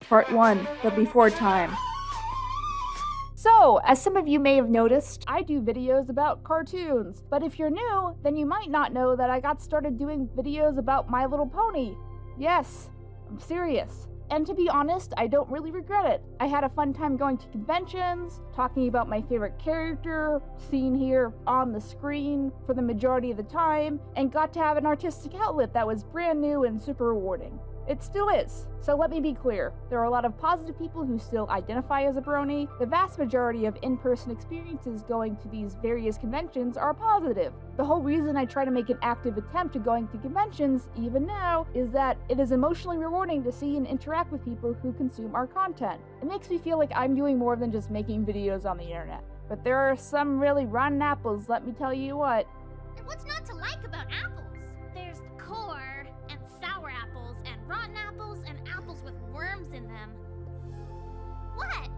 Part 1, the before time. So, as some of you may have noticed, I do videos about cartoons. But if you're new, then you might not know that I got started doing videos about My Little Pony. Yes, I'm serious. And to be honest, I don't really regret it. I had a fun time going to conventions, talking about my favorite character, seen here on the screen for the majority of the time, and got to have an artistic outlet that was brand new and super rewarding. It still is. So let me be clear. There are a lot of positive people who still identify as a brony. The vast majority of in-person experiences going to these various conventions are positive. The whole reason I try to make an active attempt to going to conventions, even now, is that it is emotionally rewarding to see and interact with people who consume our content. It makes me feel like I'm doing more than just making videos on the internet. But there are some really rotten apples, let me tell you what. And what's not to like about apples? There's the core, and sour apples, and rotten apples, and apples with worms in them. What?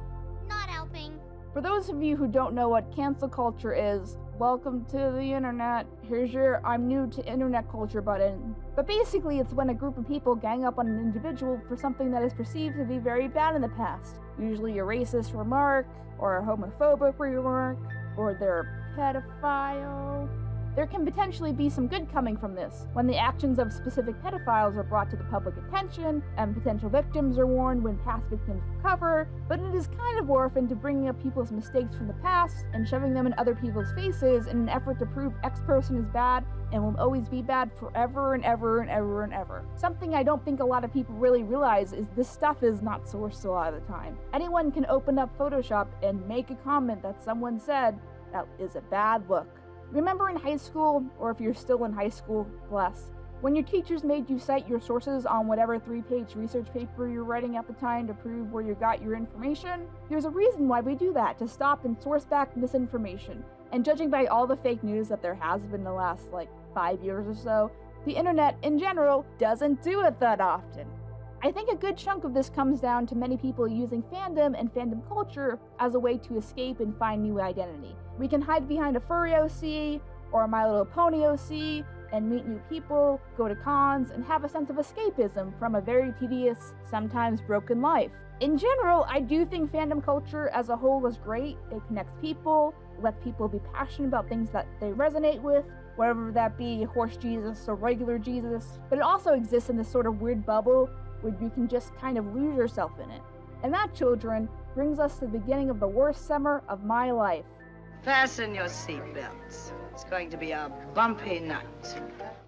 Not helping. For those of you who don't know what cancel culture is, welcome to the internet. Here's your I'm new to internet culture button. But basically it's when a group of people gang up on an individual for something that is perceived to be very bad in the past. Usually a racist remark, or a homophobic remark, or they're a pedophile. There can potentially be some good coming from this, when the actions of specific pedophiles are brought to the public attention, and potential victims are warned when past victims recover, but it is kind of morphed into bringing up people's mistakes from the past and shoving them in other people's faces in an effort to prove X person is bad and will always be bad forever and ever and ever and ever. Something I don't think a lot of people really realize is this stuff is not sourced a lot of the time. Anyone can open up Photoshop and make a comment that someone said that is a bad look. Remember in high school, or if you're still in high school, bless, when your teachers made you cite your sources on whatever 3-page research paper you're writing at the time to prove where you got your information? There's a reason why we do that, to stop and source back misinformation. And judging by all the fake news that there has been the last, 5 years or so, the internet in general doesn't do it that often. I think a good chunk of this comes down to many people using fandom and fandom culture as a way to escape and find new identity. We can hide behind a furry OC or a My Little Pony OC and meet new people, go to cons, and have a sense of escapism from a very tedious, sometimes broken life. In general, I do think fandom culture as a whole is great. It connects people, lets people be passionate about things that they resonate with, whether that be horse Jesus or regular Jesus, but it also exists in this sort of weird bubble where you can just kind of lose yourself in it. And that, children, brings us to the beginning of the worst summer of my life. Fasten your seatbelts. It's going to be a bumpy night.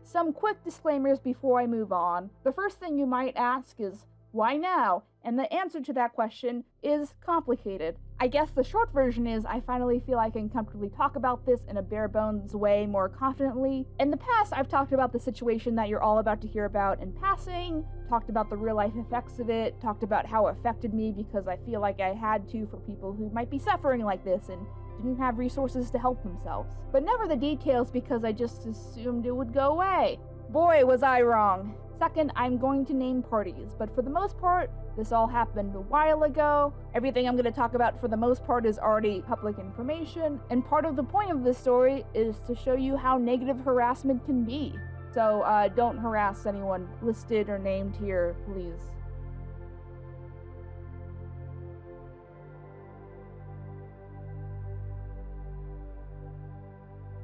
Some quick disclaimers before I move on. The first thing you might ask is, why now? And the answer to that question is complicated. I guess the short version is I finally feel I can comfortably talk about this in a bare bones way more confidently. In the past, I've talked about the situation that you're all about to hear about in passing, talked about the real life effects of it, talked about how it affected me because I feel like I had to for people who might be suffering like this and didn't have resources to help themselves. But never the details because I just assumed it would go away. Boy, was I wrong. Second, I'm going to name parties, but for the most part, this all happened a while ago. Everything I'm going to talk about for the most part is already public information, and part of the point of this story is to show you how negative harassment can be. So don't harass anyone listed or named here, please.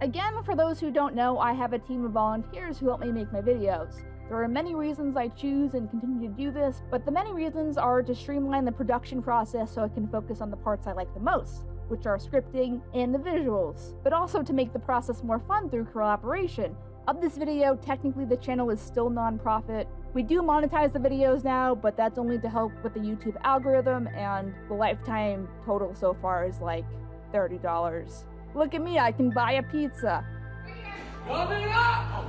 Again, for those who don't know, I have a team of volunteers who help me make my videos. There are many reasons I choose and continue to do this, but the many reasons are to streamline the production process so I can focus on the parts I like the most, which are scripting and the visuals, but also to make the process more fun through collaboration. Of this video, technically the channel is still non-profit. We do monetize the videos now, but that's only to help with the YouTube algorithm, and the lifetime total so far is like $30. Look at me, I can buy a pizza. Coming up!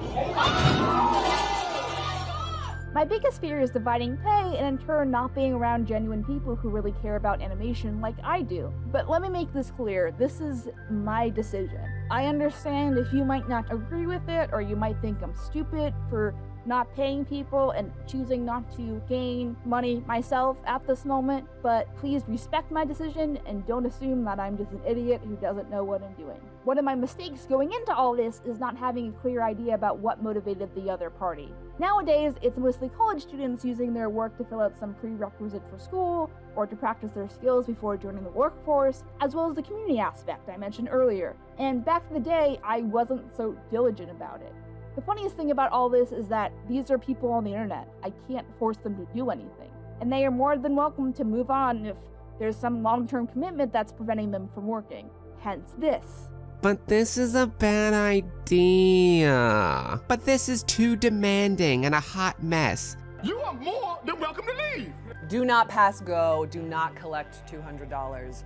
My biggest fear is dividing pay and in turn not being around genuine people who really care about animation like I do. But let me make this clear, this is my decision. I understand if you might not agree with it, or you might think I'm stupid for not paying people and choosing not to gain money myself at this moment, but please respect my decision and don't assume that I'm just an idiot who doesn't know what I'm doing. One of my mistakes going into all this is not having a clear idea about what motivated the other party. Nowadays, it's mostly college students using their work to fill out some prerequisite for school, or to practice their skills before joining the workforce, as well as the community aspect I mentioned earlier. And back in the day, I wasn't so diligent about it. The funniest thing about all this is that these are people on the internet. I can't force them to do anything. And they are more than welcome to move on if there's some long-term commitment that's preventing them from working. Hence this. But this is a bad idea. But this is too demanding and a hot mess. You are more than welcome to leave. Do not pass go. Do not collect $200.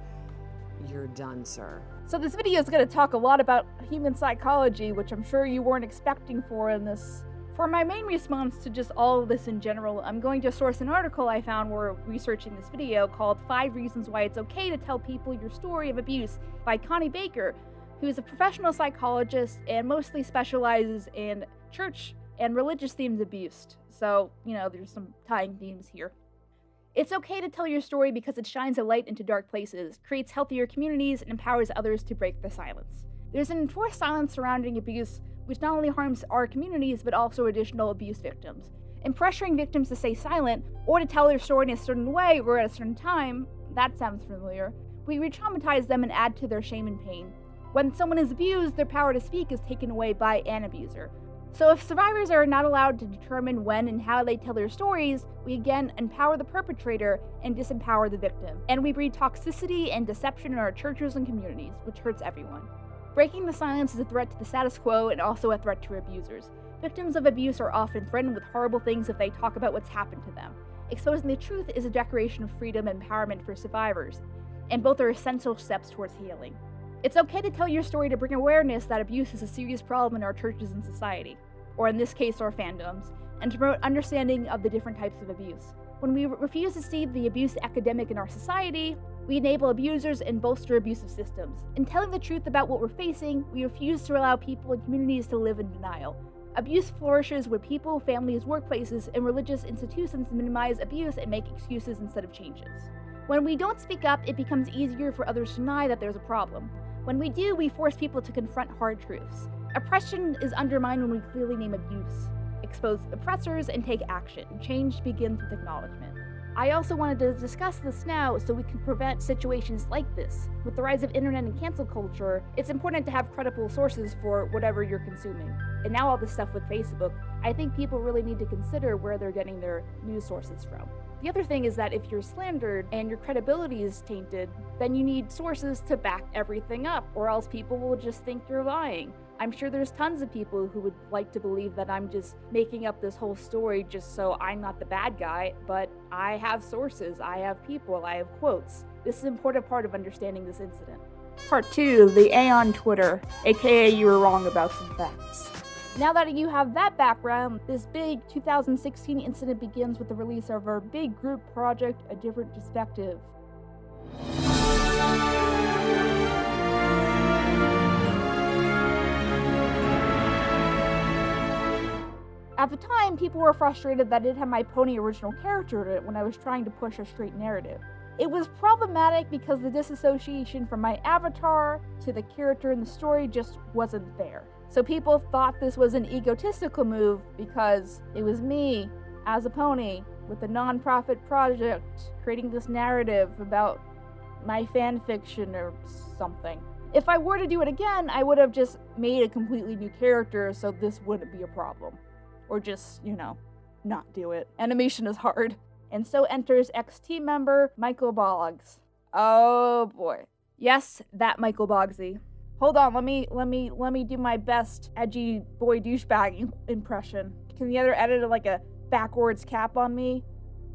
You're done, sir. So this video is going to talk a lot about human psychology, which I'm sure you weren't expecting for in this. For my main response to just all of this in general, I'm going to source an article I found while researching this video called 5 Reasons Why It's Okay to Tell People Your Story of Abuse by Connie Baker, who is a professional psychologist and mostly specializes in church and religious themed abuse. So, there's some tying themes here. It's okay to tell your story because it shines a light into dark places, creates healthier communities, and empowers others to break the silence. There's an enforced silence surrounding abuse, which not only harms our communities, but also additional abuse victims. And pressuring victims to stay silent, or to tell their story in a certain way or at a certain time, that sounds familiar, we re-traumatize them and add to their shame and pain. When someone is abused, their power to speak is taken away by an abuser. So if survivors are not allowed to determine when and how they tell their stories, we again empower the perpetrator and disempower the victim. And we breed toxicity and deception in our churches and communities, which hurts everyone. Breaking the silence is a threat to the status quo and also a threat to abusers. Victims of abuse are often threatened with horrible things if they talk about what's happened to them. Exposing the truth is a declaration of freedom and empowerment for survivors, and both are essential steps towards healing. It's okay to tell your story to bring awareness that abuse is a serious problem in our churches and society, or in this case our fandoms, and to promote understanding of the different types of abuse. When we refuse to see the abuse epidemic in our society, we enable abusers and bolster abusive systems. In telling the truth about what we're facing, we refuse to allow people and communities to live in denial. Abuse flourishes where people, families, workplaces, and religious institutions minimize abuse and make excuses instead of changes. When we don't speak up, it becomes easier for others to deny that there's a problem. When we do, we force people to confront hard truths. Oppression is undermined when we clearly name abuse, expose oppressors, and take action. Change begins with acknowledgement. I also wanted to discuss this now so we can prevent situations like this. With the rise of internet and cancel culture, it's important to have credible sources for whatever you're consuming. And now all this stuff with Facebook, I think people really need to consider where they're getting their news sources from. The other thing is that if you're slandered and your credibility is tainted, then you need sources to back everything up, or else people will just think you're lying. I'm sure there's tons of people who would like to believe that I'm just making up this whole story just so I'm not the bad guy, but I have sources, I have people, I have quotes. This is an important part of understanding this incident. Part 2, the Anon Twitter, aka you were wrong about some facts. Now that you have that background, this big 2016 incident begins with the release of our big group project, A Different Perspective. At the time, people were frustrated that I didn't have my pony original character in it when I was trying to push a straight narrative. It was problematic because the disassociation from my avatar to the character in the story just wasn't there. So people thought this was an egotistical move because it was me, as a pony, with a non-profit project, creating this narrative about my fan fiction or something. If I were to do it again, I would have just made a completely new character so this wouldn't be a problem. Or just, not do it. Animation is hard. And so enters ex-team member Michael Boggs. Oh boy. Yes, that Michael Boggsy. Hold on, let me do my best edgy boy douchebag impression. Can the other editor like a backwards cap on me?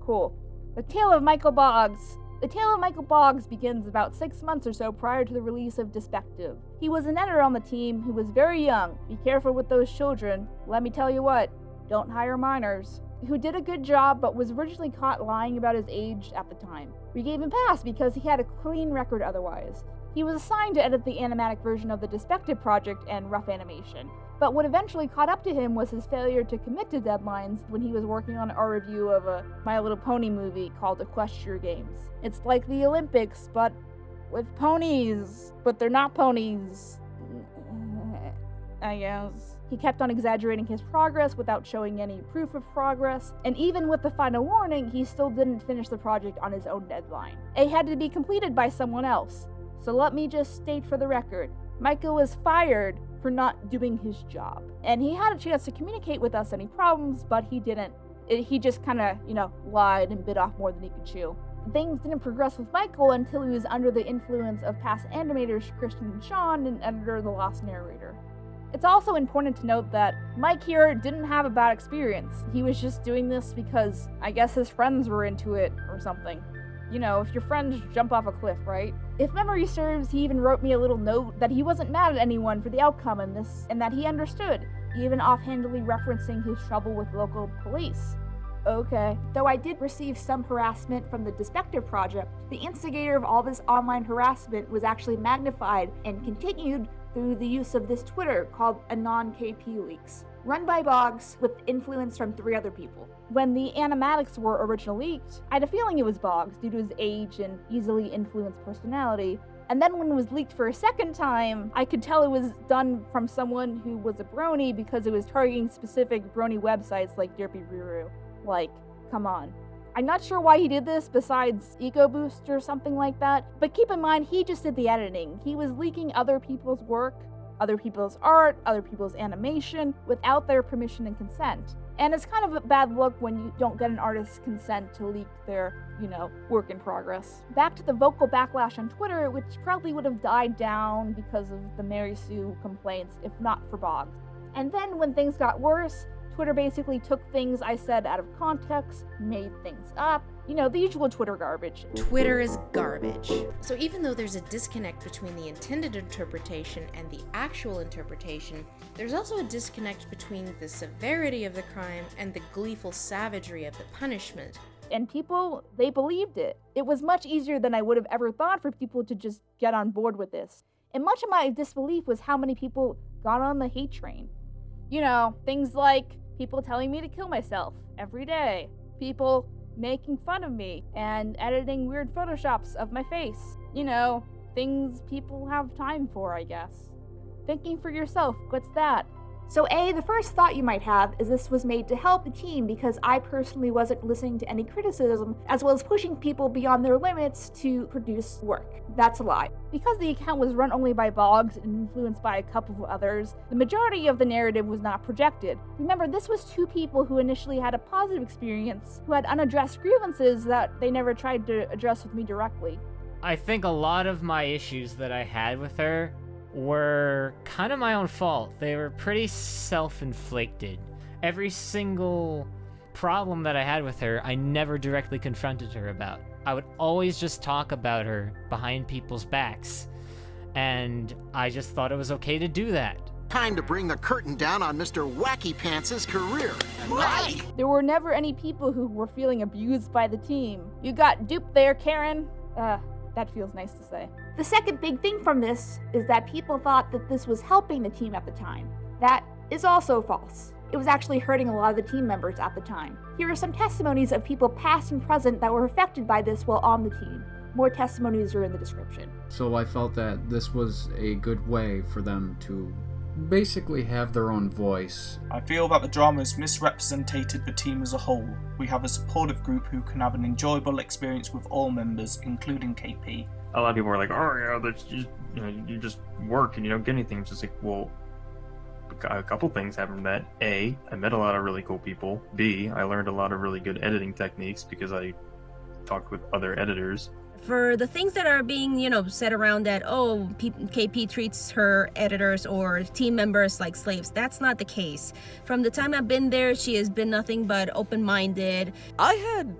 Cool. The tale of Michael Boggs. The tale of Michael Boggs begins about 6 months or so prior to the release of Despective. He was an editor on the team who was very young. Be careful with those children. Let me tell you what, don't hire minors. Who did a good job but was originally caught lying about his age at the time. We gave him a pass because he had a clean record otherwise. He was assigned to edit the animatic version of the Despective project and rough animation. But what eventually caught up to him was his failure to commit to deadlines when he was working on our review of a My Little Pony movie called Equestria Games. It's like the Olympics, but with ponies. But they're not ponies, I guess. He kept on exaggerating his progress without showing any proof of progress, and even with the final warning, he still didn't finish the project on his own deadline. It had to be completed by someone else. So let me just state for the record, Micah was fired for not doing his job. And he had a chance to communicate with us any problems, but he didn't. He just kinda, lied and bit off more than he could chew. Things didn't progress with Michael until he was under the influence of past animators Christian and Sean and editor The Lost Narrator. It's also important to note that Mike here didn't have a bad experience. He was just doing this because I guess his friends were into it or something. If your friends jump off a cliff, right? If memory serves, he even wrote me a little note that he wasn't mad at anyone for the outcome in this, and that he understood, even offhandedly referencing his trouble with local police. Okay. Though I did receive some harassment from the Despective project, the instigator of all this online harassment was actually magnified and continued through the use of this Twitter called Anon KP Leaks, run by Boggs with influence from 3 other people. When the animatics were originally leaked, I had a feeling it was Boggs due to his age and easily influenced personality, and then when it was leaked for a second time, I could tell it was done from someone who was a brony because it was targeting specific brony websites like Derpy Ruru. Like, come on. I'm not sure why he did this besides EcoBoost or something like that, but keep in mind he just did the editing. He was leaking other people's work, other people's art, other people's animation, without their permission and consent. And it's kind of a bad look when you don't get an artist's consent to leak their, work in progress. Back to the vocal backlash on Twitter, which probably would have died down because of the Mary Sue complaints, if not for Boggs. And then when things got worse, Twitter basically took things I said out of context, made things up, the usual Twitter garbage. Twitter is garbage. So even though there's a disconnect between the intended interpretation and the actual interpretation, there's also a disconnect between the severity of the crime and the gleeful savagery of the punishment. And people, they believed it. It was much easier than I would have ever thought for people to just get on board with this. And much of my disbelief was how many people got on the hate train. Things like people telling me to kill myself every day, people making fun of me, and editing weird photoshops of my face. Things people have time for, I guess. Thinking for yourself, what's that? So the first thought you might have is this was made to help the team because I personally wasn't listening to any criticism, as well as pushing people beyond their limits to produce work. That's a lie. Because the account was run only by Boggs and influenced by a couple of others, the majority of the narrative was not projected. Remember, this was 2 people who initially had a positive experience, who had unaddressed grievances that they never tried to address with me directly. I think a lot of my issues that I had with her were kind of my own fault. They were pretty self-inflicted. Every single problem that I had with her, I never directly confronted her about. I would always just talk about her behind people's backs, and I just thought it was okay to do that. Time to bring the curtain down on Mr. Wacky Pants' career. Right! There were never any people who were feeling abused by the team. You got duped there, Karen. That feels nice to say. The second big thing from this is that people thought that this was helping the team at the time. That is also false. It was actually hurting a lot of the team members at the time. Here are some testimonies of people past and present that were affected by this while on the team. More testimonies are in the description. So I felt that this was a good way for them to basically have their own voice. I feel that the drama has misrepresented the team as a whole. We have a supportive group who can have an enjoyable experience with all members, including KP. A lot of people were like, oh yeah, that's just, you just work and you don't get anything. It's just like, well, a couple things happened from that. A, I met a lot of really cool people. B, I learned a lot of really good editing techniques because I talked with other editors. For the things that are being, said around that, KP treats her editors or team members like slaves, that's not the case. From the time I've been there, she has been nothing but open-minded. I had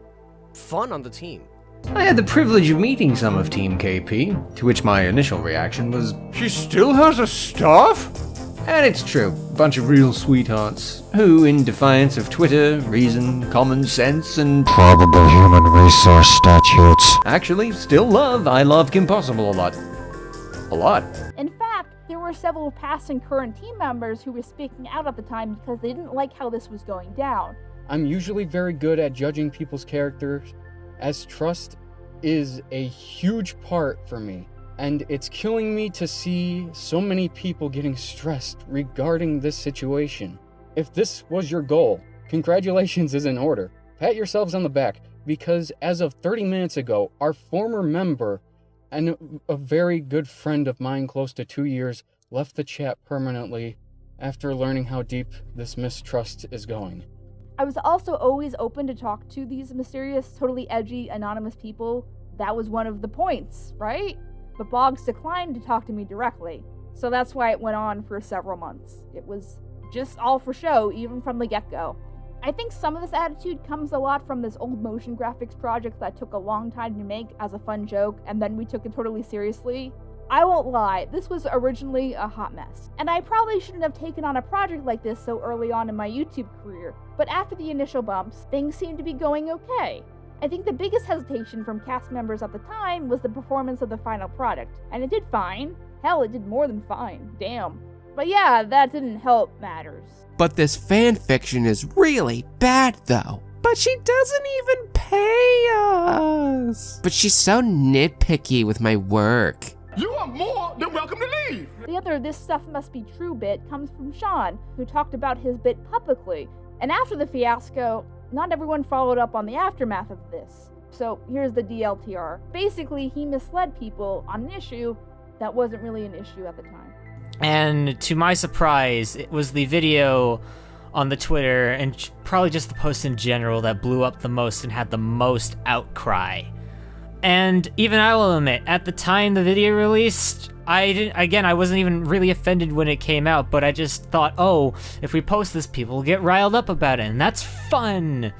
fun on the team. I had the privilege of meeting some of Team KP, to which my initial reaction was, she still has a staff? And it's true, a bunch of real sweethearts, who, in defiance of Twitter, reason, common sense, and probable human resource statutes, actually still love ILoveKimPossibleAlot. A lot. In fact, there were several past and current team members who were speaking out at the time because they didn't like how this was going down. I'm usually very good at judging people's characters, as trust is a huge part for me. And it's killing me to see so many people getting stressed regarding this situation. If this was your goal, congratulations is in order. Pat yourselves on the back, because as of 30 minutes ago, our former member and a very good friend of mine close to 2 years left the chat permanently after learning how deep this mistrust is going. I was also always open to talk to these mysterious, totally edgy, anonymous people. That was one of the points, right? But Boggs declined to talk to me directly, so that's why it went on for several months. It was just all for show, even from the get-go. I think some of this attitude comes a lot from this old motion graphics project that took a long time to make as a fun joke, and then we took it totally seriously. I won't lie, this was originally a hot mess, and I probably shouldn't have taken on a project like this so early on in my YouTube career, but after the initial bumps, things seemed to be going okay. I think the biggest hesitation from cast members at the time was the performance of the final product, and it did fine. Hell, it did more than fine, damn. But yeah, that didn't help matters. But this fanfiction is really bad though. But she doesn't even pay us. But she's so nitpicky with my work. You are more than welcome to leave. The other "this stuff must be true" bit comes from Sean, who talked about his bit publicly. And after the fiasco, not everyone followed up on the aftermath of this. So here's the DLTR. Basically, he misled people on an issue that wasn't really an issue at the time. And to my surprise, it was the video on the Twitter, and probably just the post in general, that blew up the most and had the most outcry. And even I will admit, at the time the video released, I wasn't even really offended when it came out, but I just thought, oh, if we post this, people will get riled up about it, and that's fun.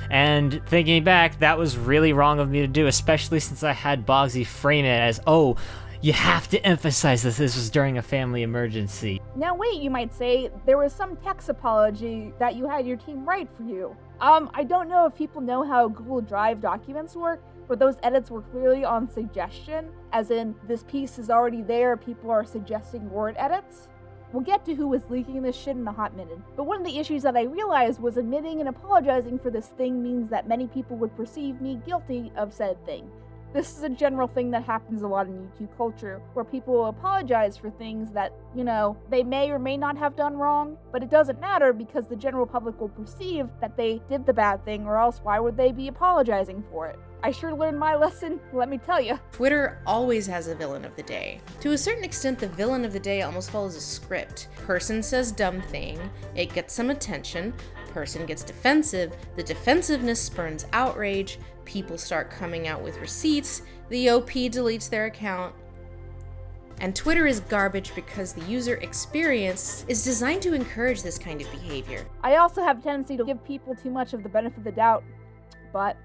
And thinking back, that was really wrong of me to do, especially since I had Boggsy frame it as, oh, you have to emphasize that this was during a family emergency. Now wait, you might say, there was some text apology that you had your team write for you. I don't know if people know how Google Drive documents work, but those edits were clearly on suggestion, as in, this piece is already there, people are suggesting word edits. We'll get to who was leaking this shit in a hot minute, but one of the issues that I realized was admitting and apologizing for this thing means that many people would perceive me guilty of said thing. This is a general thing that happens a lot in YouTube culture, where people will apologize for things that, they may or may not have done wrong, but it doesn't matter because the general public will perceive that they did the bad thing, or else why would they be apologizing for it? I sure learned my lesson, let me tell you. Twitter always has a villain of the day. To a certain extent, the villain of the day almost follows a script. Person says dumb thing, it gets some attention, person gets defensive, the defensiveness spurns outrage, people start coming out with receipts, the OP deletes their account. And Twitter is garbage because the user experience is designed to encourage this kind of behavior. I also have a tendency to give people too much of the benefit of the doubt, but,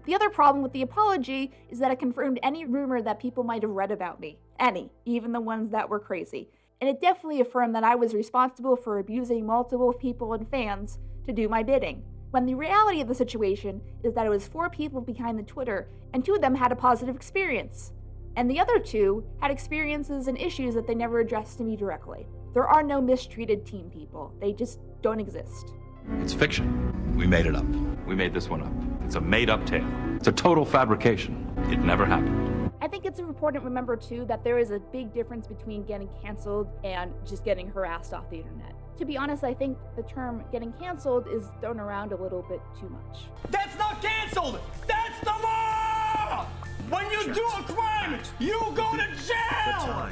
The other problem with the apology is that it confirmed any rumor that people might have read about me. Any, even the ones that were crazy. And it definitely affirmed that I was responsible for abusing multiple people and fans to do my bidding. When the reality of the situation is that it was 4 people behind the Twitter, and 2 of them had a positive experience. And the other 2 had experiences and issues that they never addressed to me directly. There are no mistreated team people. They just don't exist. It's fiction. We made it up. We made this one up. It's a made-up tale. It's a total fabrication. It never happened. I think it's important to remember, too, that there is a big difference between getting canceled and just getting harassed off the internet. To be honest, I think the term getting canceled is thrown around a little bit too much. That's not canceled! That's the law! When you do a crime, you go to jail!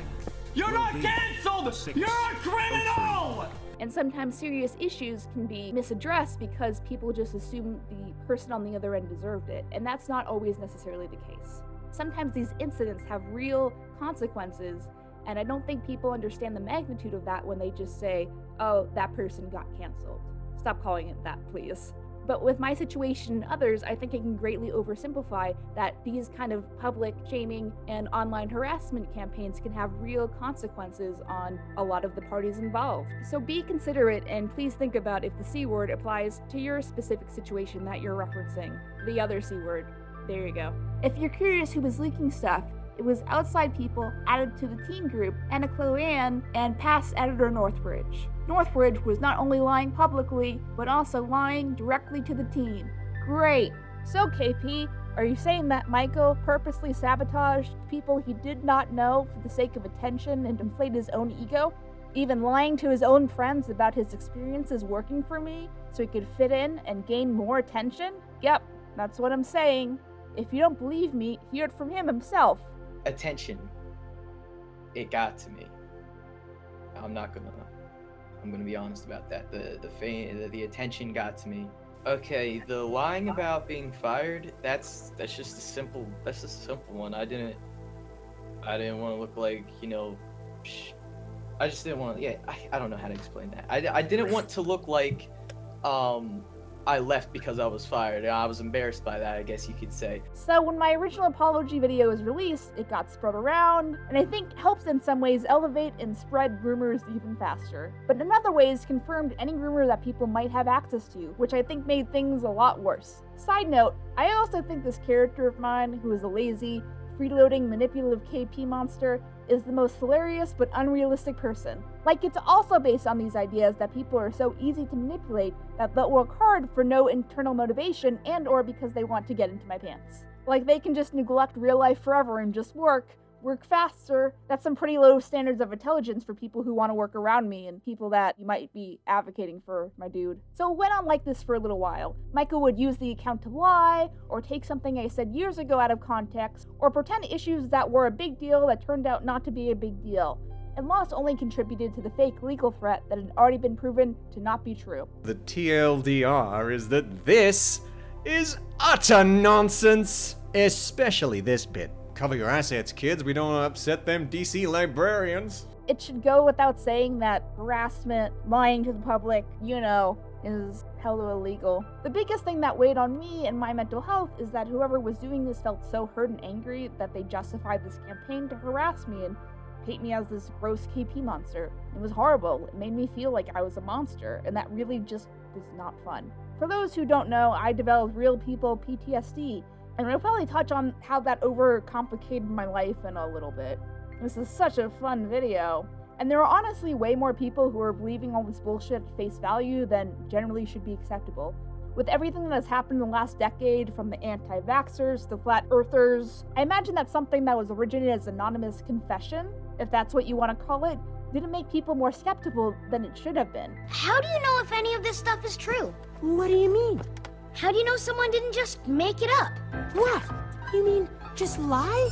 You're not canceled! You're a criminal! And sometimes serious issues can be misaddressed because people just assume the person on the other end deserved it, and that's not always necessarily the case. Sometimes these incidents have real consequences, and I don't think people understand the magnitude of that when they just say, oh, that person got canceled. Stop calling it that, please. But with my situation and others, I think I can greatly oversimplify that these kind of public shaming and online harassment campaigns can have real consequences on a lot of the parties involved. So be considerate and please think about if the C word applies to your specific situation that you're referencing. The other C word. There you go. If you're curious who was leaking stuff, It was outside people added to the teen group, Anna Chloe-Ann, and past editor Northbridge. Northbridge was not only lying publicly, but also lying directly to the teen. Great. So KP, are you saying that Michael purposely sabotaged people he did not know for the sake of attention and to inflate his own ego? Even lying to his own friends about his experiences working for me so he could fit in and gain more attention? Yep, that's what I'm saying. If you don't believe me, hear it from him himself. Attention. It got to me. I'm gonna be honest about that. The attention got to me. Okay, the lying about being fired, that's just a simple one. I didn't want to look like, I just didn't want to, I don't know how to explain that. I didn't want to look like, I left because I was fired. I was embarrassed by that, I guess you could say. So when my original apology video was released, it got spread around, and I think helped in some ways elevate and spread rumors even faster. But in other ways confirmed any rumor that people might have access to, which I think made things a lot worse. Side note, I also think this character of mine, who is a lazy, freeloading, manipulative KP monster, is the most hilarious but unrealistic person. Like, it's also based on these ideas that people are so easy to manipulate that they'll work hard for no internal motivation and or because they want to get into my pants. Like, they can just neglect real life forever and just work faster. That's some pretty low standards of intelligence for people who want to work around me and people that you might be advocating for, my dude. So it went on like this for a little while. Michael would use the account to lie, or take something I said years ago out of context, or pretend issues that were a big deal that turned out not to be a big deal. And loss only contributed to the fake legal threat that had already been proven to not be true. The TLDR is that this is utter nonsense! Especially this bit. Cover your assets, kids. We don't upset them DC librarians. It should go without saying that harassment, lying to the public, is hella illegal. The biggest thing that weighed on me and my mental health is that whoever was doing this felt so hurt and angry that they justified this campaign to harass me and paint me as this gross KP monster. It was horrible. It made me feel like I was a monster, and that really just was not fun. For those who don't know, I developed real people PTSD, and we'll probably touch on how that overcomplicated my life in a little bit. This is such a fun video. And there are honestly way more people who are believing all this bullshit at face value than generally should be acceptable. With everything that has happened in the last decade, from the anti-vaxxers, the flat earthers, I imagine that something that was originated as anonymous confession, if that's what you want to call it, didn't make people more skeptical than it should have been. How do you know if any of this stuff is true? What do you mean? How do you know someone didn't just make it up? What? You mean just lie?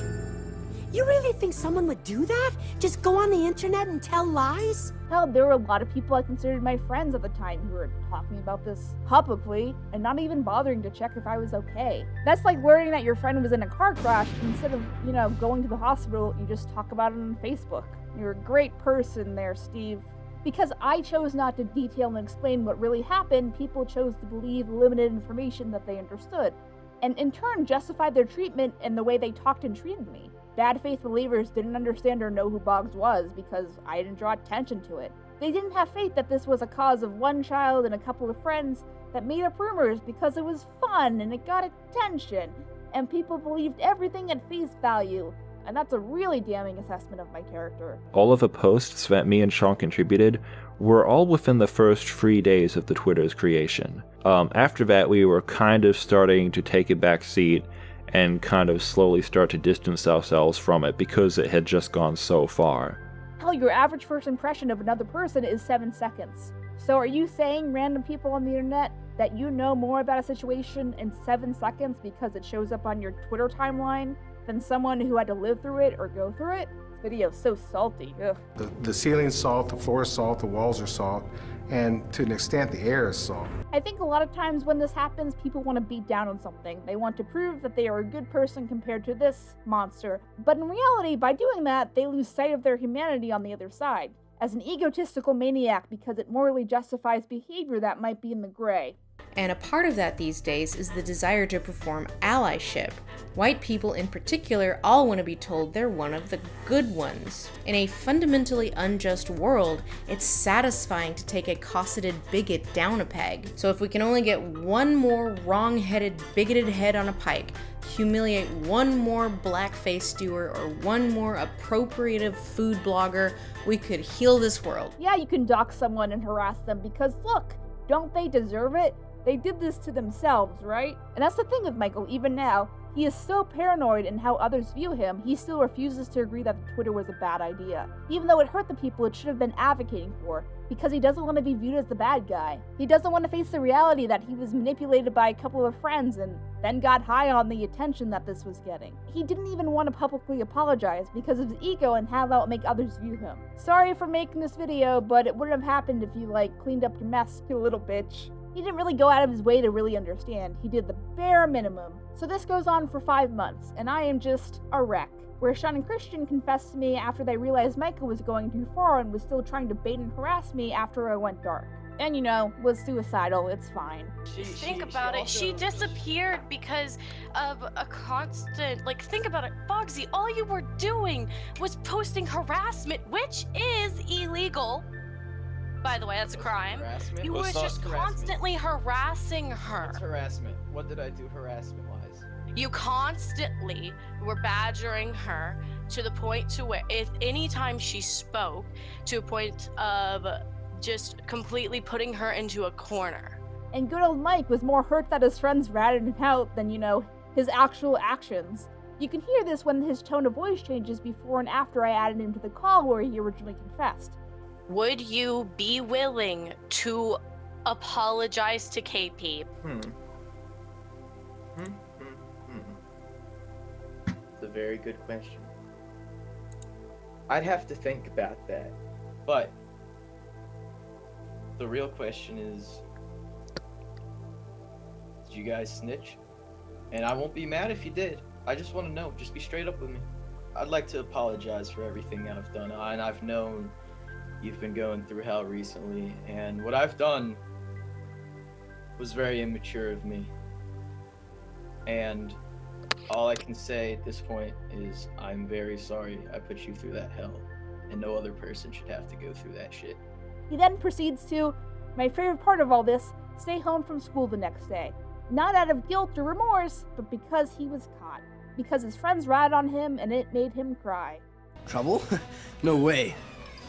You really think someone would do that? Just go on the internet and tell lies? Hell, there were a lot of people I considered my friends at the time who were talking about this publicly and not even bothering to check if I was okay. That's like learning that your friend was in a car crash. Instead of, going to the hospital, you just talk about it on Facebook. You're a great person there, Steve. Because I chose not to detail and explain what really happened, people chose to believe limited information that they understood, and in turn justified their treatment and the way they talked and treated me. Bad faith believers didn't understand or know who Boggs was because I didn't draw attention to it. They didn't have faith that this was a cause of one child and a couple of friends that made up rumors because it was fun and it got attention, and people believed everything at face value. And that's a really damning assessment of my character. All of the posts that me and Sean contributed were all within the first 3 days of the Twitter's creation. After that, we were kind of starting to take a back seat and kind of slowly start to distance ourselves from it because it had just gone so far. Hell, your average first impression of another person is 7 seconds. So are you saying random people on the internet that you know more about a situation in 7 seconds because it shows up on your Twitter timeline than someone who had to live through it or go through it? This video is so salty. Ugh. The ceiling's salt, the floor is salt, the walls are salt, and to an extent the air is salt. I think a lot of times when this happens, people want to beat down on something. They want to prove that they are a good person compared to this monster. But in reality, by doing that, they lose sight of their humanity on the other side, as an egotistical maniac because it morally justifies behavior that might be in the gray. And a part of that these days is the desire to perform allyship. White people in particular all want to be told they're one of the good ones. In a fundamentally unjust world, it's satisfying to take a cosseted bigot down a peg. So if we can only get one more wrong-headed, bigoted head on a pike, humiliate one more blackface stewer or one more appropriative food blogger, we could heal this world. Yeah, you can dox someone and harass them because look, don't they deserve it? They did this to themselves, right? And that's the thing with Michael, even now. He is so paranoid in how others view him, he still refuses to agree that Twitter was a bad idea. Even though it hurt the people it should have been advocating for, because he doesn't want to be viewed as the bad guy. He doesn't want to face the reality that he was manipulated by a couple of friends and then got high on the attention that this was getting. He didn't even want to publicly apologize because of his ego and how that would make others view him. Sorry for making this video, but it wouldn't have happened if you, cleaned up your mess, you little bitch. He didn't really go out of his way to really understand. He did the bare minimum. So this goes on for 5 months, and I am just a wreck. Where Sean and Christian confessed to me after they realized Michael was going too far and was still trying to bait and harass me after I went dark. And was suicidal, it's fine. Think about it, she disappeared because of a constant, think about it, Boggsy, all you were doing was posting harassment, which is illegal. By the way, that's a crime. Harassment? You was just constantly harassing her. What's harassment? What did I do harassment-wise? You constantly were badgering her to the point to where, if any time she spoke, to a point of just completely putting her into a corner. And good old Mike was more hurt that his friends ratted him out than, his actual actions. You can hear this when his tone of voice changes before and after I added him to the call where he originally confessed. Would you be willing to apologize to KP? It's a very good question. I'd have to think about that. But the real question is, did you guys snitch? And I won't be mad if you did. I just want to know. Just be straight up with me. I'd like to apologize for everything that I've done. And I've known you've been going through hell recently, and what I've done was very immature of me. And all I can say at this point is I'm very sorry I put you through that hell, and no other person should have to go through that shit. He then proceeds to, my favorite part of all this, stay home from school the next day. Not out of guilt or remorse, but because he was caught. Because his friends ratted on him and it made him cry. Trouble? No way.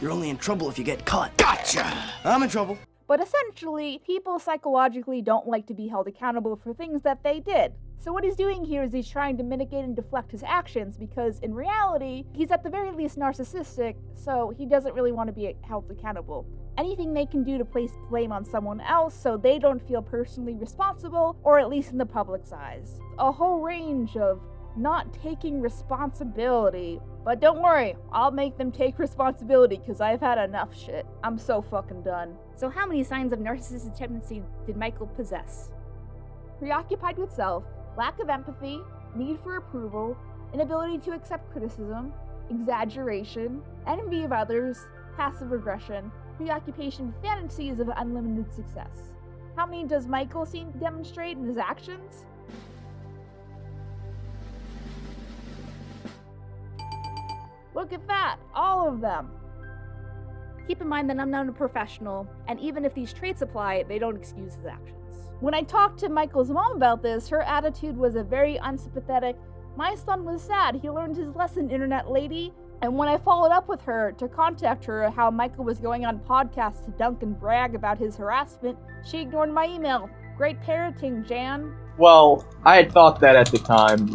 You're only in trouble if you get caught. Gotcha! I'm in trouble. But essentially, people psychologically don't like to be held accountable for things that they did. So what he's doing here is he's trying to mitigate and deflect his actions because in reality, he's at the very least narcissistic, so he doesn't really want to be held accountable. Anything they can do to place blame on someone else so they don't feel personally responsible, or at least in the public's eyes. A whole range of not taking responsibility. But don't worry, I'll make them take responsibility because I've had enough shit. I'm so fucking done. So how many signs of narcissistic tendency did Michael possess? Preoccupied with self, lack of empathy, need for approval, inability to accept criticism, exaggeration, envy of others, passive aggression, preoccupation with fantasies of unlimited success. How many does Michael seem to demonstrate in his actions? Look at that! All of them! Keep in mind that I'm not a professional, and even if these traits apply, they don't excuse his actions. When I talked to Michael's mom about this, her attitude was a very unsympathetic, "My son was sad, he learned his lesson, internet lady." And when I followed up with her to contact her how Michael was going on podcasts to dunk and brag about his harassment, she ignored my email. Great parenting, Jan. Well, I had thought that at the time,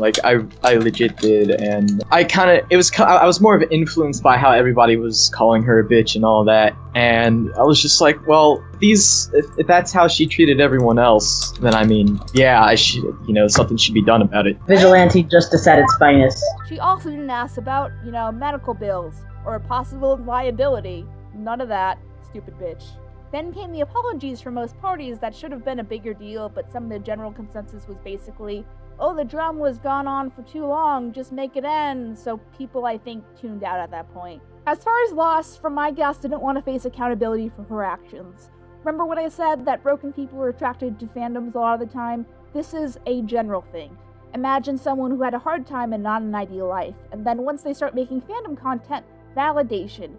I legit did, and I was more of influenced by how everybody was calling her a bitch and all that, and I was just like, well, if that's how she treated everyone else, then I mean, yeah, I should, something should be done about it. Vigilante justice at its finest. She also didn't ask about, medical bills, or possible liability. None of that, stupid bitch. Then came the apologies from most parties that should have been a bigger deal, but some of the general consensus was basically, oh, the drama was gone on for too long, just make it end, so people, I think, tuned out at that point. As far as loss, from my guess, didn't want to face accountability for her actions, Remember what I said, that broken people are attracted to fandoms a lot of the time? This is a general thing. Imagine someone who had a hard time and not an ideal life, and then once they start making fandom content, validation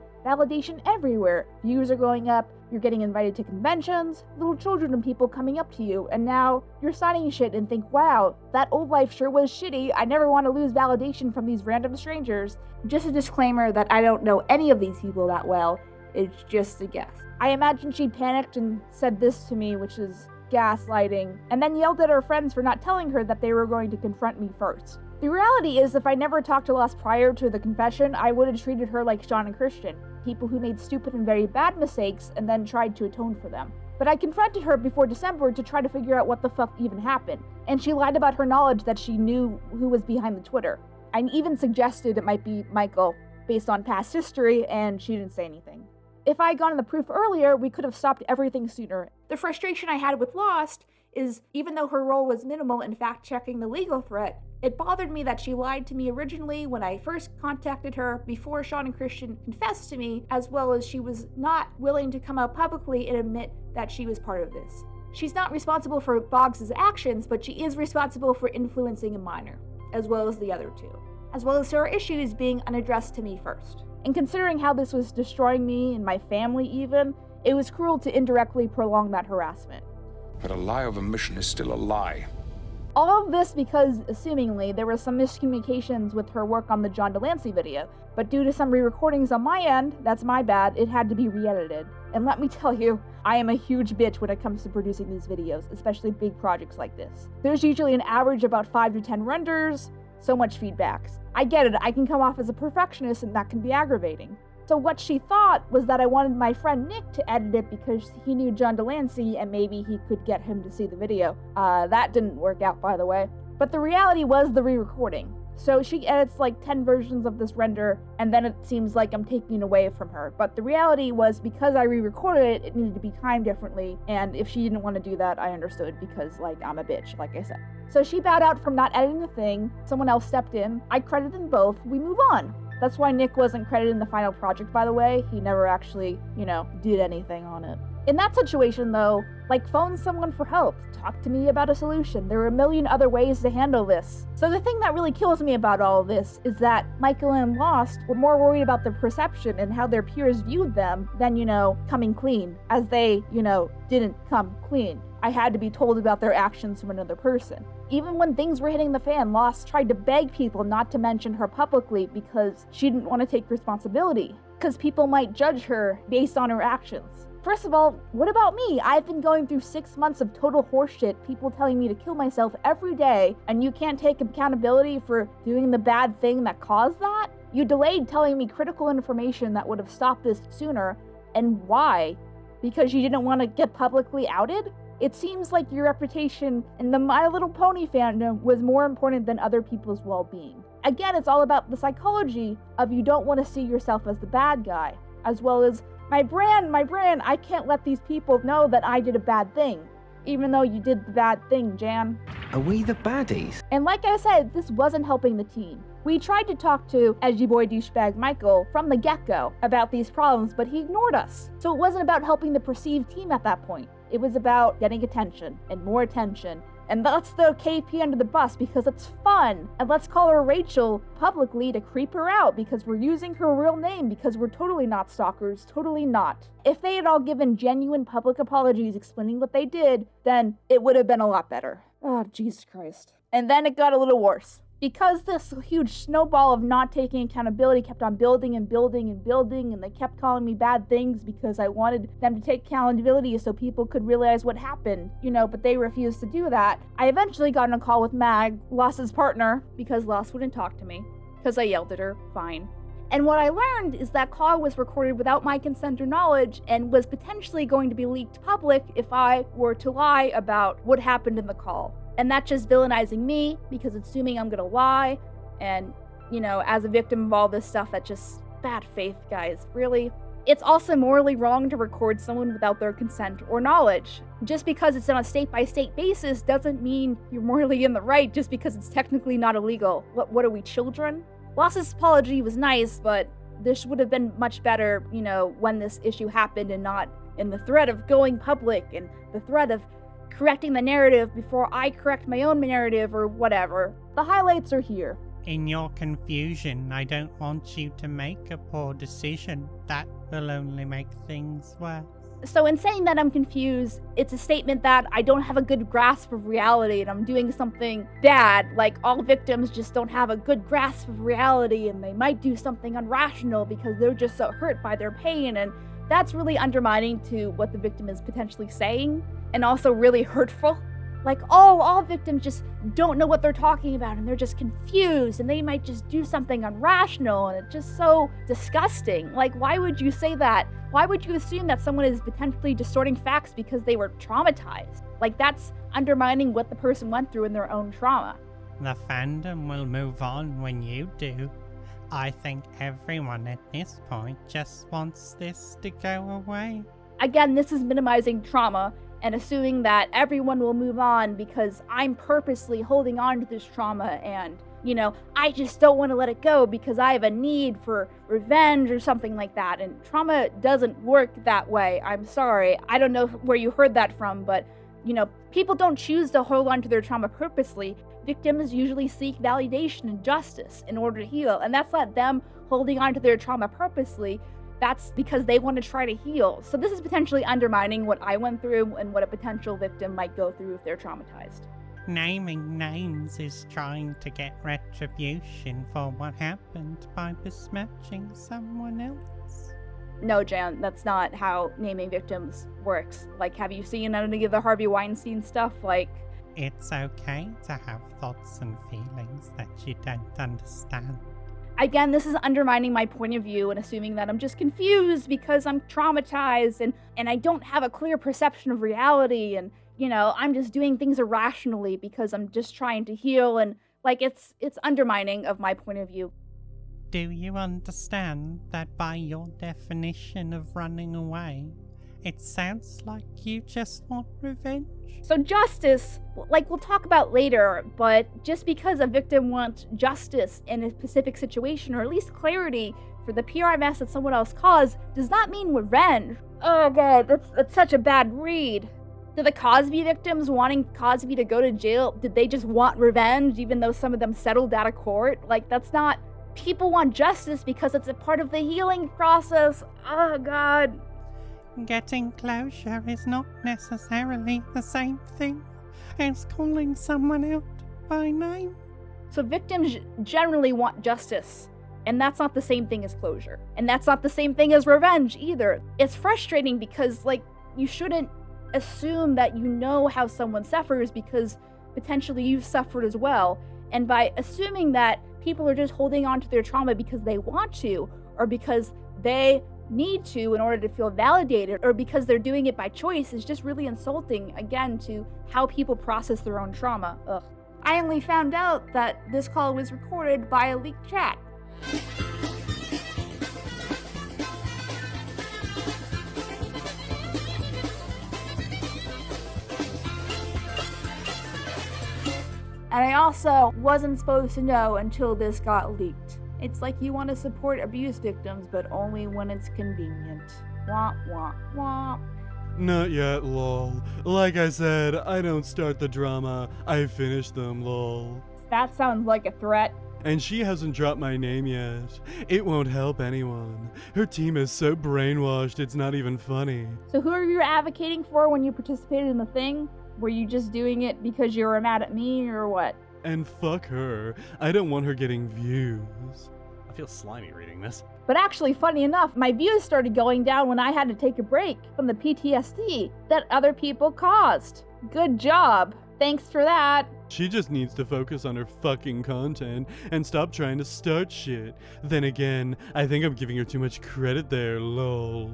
everywhere. Views are going up, you're getting invited to conventions, little children and people coming up to you, and now you're signing shit and think, wow, that old life sure was shitty, I never want to lose validation from these random strangers. Just a disclaimer that I don't know any of these people that well, it's just a guess. I imagine she panicked and said this to me, which is gaslighting, and then yelled at her friends for not telling her that they were going to confront me first. The reality is, if I never talked to Loss prior to the confession, I would have treated her like Sean and Christian, people who made stupid and very bad mistakes and then tried to atone for them. But I confronted her before December to try to figure out what the fuck even happened, and she lied about her knowledge that she knew who was behind the Twitter. I even suggested it might be Michael, based on past history, and she didn't say anything. If I had gotten the proof earlier, we could have stopped everything sooner. The frustration I had with Lost is, even though her role was minimal in fact-checking the legal threat, it bothered me that she lied to me originally when I first contacted her before Sean and Christian confessed to me, as well as she was not willing to come out publicly and admit that she was part of this. She's not responsible for Boggs' actions, but she is responsible for influencing a minor, as well as the other two, as well as her issues being unaddressed to me first. And considering how this was destroying me and my family even, it was cruel to indirectly prolong that harassment. But a lie of omission is still a lie. All of this because, assumingly, there were some miscommunications with her work on the John Delancey video, but due to some re-recordings on my end, that's my bad, it had to be re-edited. And let me tell you, I am a huge bitch when it comes to producing these videos, especially big projects like this. There's usually an average about 5 to 10 renders, so much feedbacks. I get it, I can come off as a perfectionist and that can be aggravating. So what she thought was that I wanted my friend Nick to edit it because he knew John Delancey and maybe he could get him to see the video. That didn't work out, by the way. But the reality was the re-recording. So she edits like 10 versions of this render, and then it seems like I'm taking it away from her. But the reality was, because I re-recorded it, it needed to be timed differently, and if she didn't want to do that, I understood, because, like, I'm a bitch, like I said. So she bowed out from not editing the thing, someone else stepped in, I credited them both, we move on. That's why Nick wasn't credited in the final project, by the way. He never actually, did anything on it. In that situation, though, like, phone someone for help, talk to me about a solution. There are a million other ways to handle this. So the thing that really kills me about all of this is that Mikaila and Lost were more worried about their perception and how their peers viewed them than, coming clean, as they, didn't come clean. I had to be told about their actions from another person. Even when things were hitting the fan, Lost tried to beg people not to mention her publicly because she didn't want to take responsibility, because people might judge her based on her actions. First of all, what about me? I've been going through 6 months of total horseshit, people telling me to kill myself every day, and you can't take accountability for doing the bad thing that caused that? You delayed telling me critical information that would have stopped this sooner, and why? Because you didn't want to get publicly outed? It seems like your reputation in the My Little Pony fandom was more important than other people's well-being. Again, it's all about the psychology of you don't want to see yourself as the bad guy, as well as, my brand, I can't let these people know that I did a bad thing. Even though you did the bad thing, Jan. Are we the baddies? And like I said, this wasn't helping the team. We tried to talk to edgy boy douchebag Michael from the get-go about these problems, but he ignored us. So it wasn't about helping the perceived team at that point. It was about getting attention, and more attention. And let's throw KP under the bus because it's fun. And let's call her Rachel publicly to creep her out because we're using her real name because we're totally not stalkers, totally not. If they had all given genuine public apologies explaining what they did, then it would have been a lot better. Oh, Jesus Christ. And then it got a little worse. Because this huge snowball of not taking accountability kept on building and building and building, and they kept calling me bad things because I wanted them to take accountability so people could realize what happened, but they refused to do that. I eventually got on a call with Mag, Loss's partner, because Loss wouldn't talk to me, because I yelled at her, fine. And what I learned is that call was recorded without my consent or knowledge and was potentially going to be leaked public if I were to lie about what happened in the call. And that's just villainizing me, because it's assuming I'm gonna lie, and, as a victim of all this stuff, that's just bad faith, guys, really. It's also morally wrong to record someone without their consent or knowledge. Just because it's on a state-by-state basis doesn't mean you're morally in the right just because it's technically not illegal. What are we, children? Loss's apology was nice, but this would have been much better, when this issue happened and not and the threat of going public, and the threat of correcting the narrative before I correct my own narrative or whatever. The highlights are here. In your confusion, I don't want you to make a poor decision. That will only make things worse. So in saying that I'm confused, it's a statement that I don't have a good grasp of reality and I'm doing something bad. Like, all victims just don't have a good grasp of reality and they might do something irrational because they're just so hurt by their pain, and that's really undermining to what the victim is potentially saying, and also really hurtful. Like, oh, all victims just don't know what they're talking about and they're just confused and they might just do something irrational, and it's just so disgusting. Like, why would you say that? Why would you assume that someone is potentially distorting facts because they were traumatized? Like, that's undermining what the person went through in their own trauma. The fandom will move on when you do. I think everyone at this point just wants this to go away. Again, this is minimizing trauma and assuming that everyone will move on because I'm purposely holding on to this trauma and, I just don't want to let it go because I have a need for revenge or something like that. And trauma doesn't work that way. I'm sorry. I don't know where you heard that from, but, people don't choose to hold on to their trauma purposely. Victims usually seek validation and justice in order to heal, and that's not them holding on to their trauma purposely. That's because they want to try to heal. So this is potentially undermining what I went through and what a potential victim might go through if they're traumatized. Naming names is trying to get retribution for what happened by besmirching someone else. No, Jan, that's not how naming victims works. Like, have you seen any of the Harvey Weinstein stuff? Like, it's okay to have thoughts and feelings that you don't understand. Again, this is undermining my point of view and assuming that I'm just confused because I'm traumatized and I don't have a clear perception of reality, and, I'm just doing things irrationally because I'm just trying to heal, and, like, it's undermining of my point of view. Do you understand that by your definition of running away, it sounds like you just want revenge? So justice, like we'll talk about later, but just because a victim wants justice in a specific situation, or at least clarity for the PR mess that someone else caused, does not mean revenge. Oh god, that's such a bad read. Did the Cosby victims wanting Cosby to go to jail, did they just want revenge even though some of them settled out of court? Like, that's not... People want justice because it's a part of the healing process. Oh god. Getting closure is not necessarily the same thing as calling someone out by name. So victims generally want justice, and that's not the same thing as closure. And that's not the same thing as revenge either. It's frustrating because, like, you shouldn't assume that you know how someone suffers because potentially you've suffered as well. And by assuming that people are just holding on to their trauma because they want to, or because they need to in order to feel validated, or because they're doing it by choice, is just really insulting, again, to how people process their own trauma. Ugh. I only found out that this call was recorded by a leaked chat. And I also wasn't supposed to know until this got leaked. It's like you want to support abuse victims, but only when it's convenient. Wah, wah, wah. Not yet, lol. Like I said, I don't start the drama, I finish them, lol. That sounds like a threat. And she hasn't dropped my name yet. It won't help anyone. Her team is so brainwashed, it's not even funny. So who are you advocating for when you participated in the thing? Were you just doing it because you were mad at me, or what? And fuck her. I don't want her getting views. I feel slimy reading this. But actually, funny enough, my views started going down when I had to take a break from the PTSD that other people caused. Good job. Thanks for that. She just needs to focus on her fucking content and stop trying to start shit. Then again, I think I'm giving her too much credit there, lol.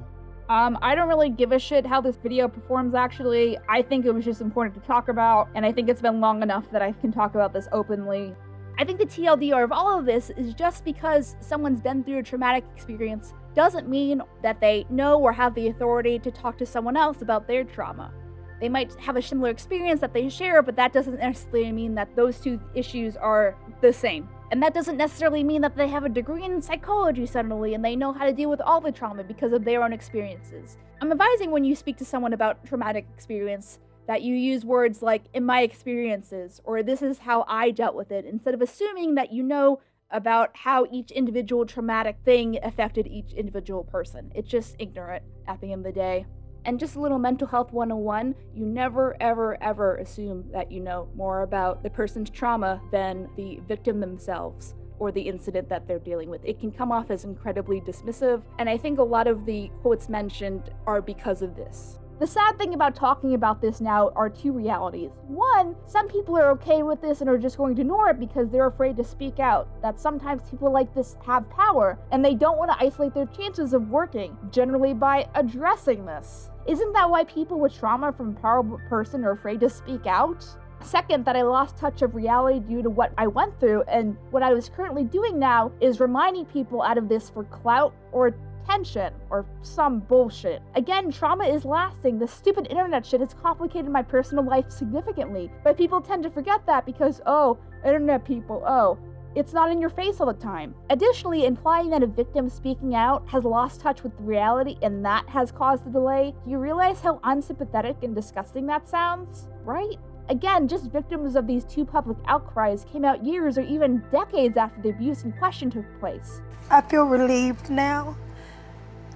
I don't really give a shit how this video performs, actually. I think it was just important to talk about, and I think it's been long enough that I can talk about this openly. I think the TLDR of all of this is just because someone's been through a traumatic experience doesn't mean that they know or have the authority to talk to someone else about their trauma. They might have a similar experience that they share, but that doesn't necessarily mean that those two issues are the same. And that doesn't necessarily mean that they have a degree in psychology suddenly and they know how to deal with all the trauma because of their own experiences. I'm advising when you speak to someone about traumatic experience that you use words like, in my experiences, or this is how I dealt with it, instead of assuming that you know about how each individual traumatic thing affected each individual person. It's just ignorant at the end of the day. And just a little mental health 101, you never, ever, ever assume that you know more about the person's trauma than the victim themselves or the incident that they're dealing with. It can come off as incredibly dismissive, and I think a lot of the quotes mentioned are because of this. The sad thing about talking about this now are two realities. One, some people are okay with this and are just going to ignore it because they're afraid to speak out. That sometimes people like this have power, and they don't want to isolate their chances of working, generally by addressing this. Isn't that why people with trauma from a powerful person are afraid to speak out? Second, that I lost touch of reality due to what I went through, and what I was currently doing now is reminding people out of this for clout or attention or some bullshit. Again, trauma is lasting. The stupid internet shit has complicated my personal life significantly, but people tend to forget that because, oh, internet people, oh, it's not in your face all the time. Additionally, implying that a victim speaking out has lost touch with reality and that has caused the delay, do you realize how unsympathetic and disgusting that sounds? Right? Again, just victims of these two public outcries came out years or even decades after the abuse in question took place. I feel relieved now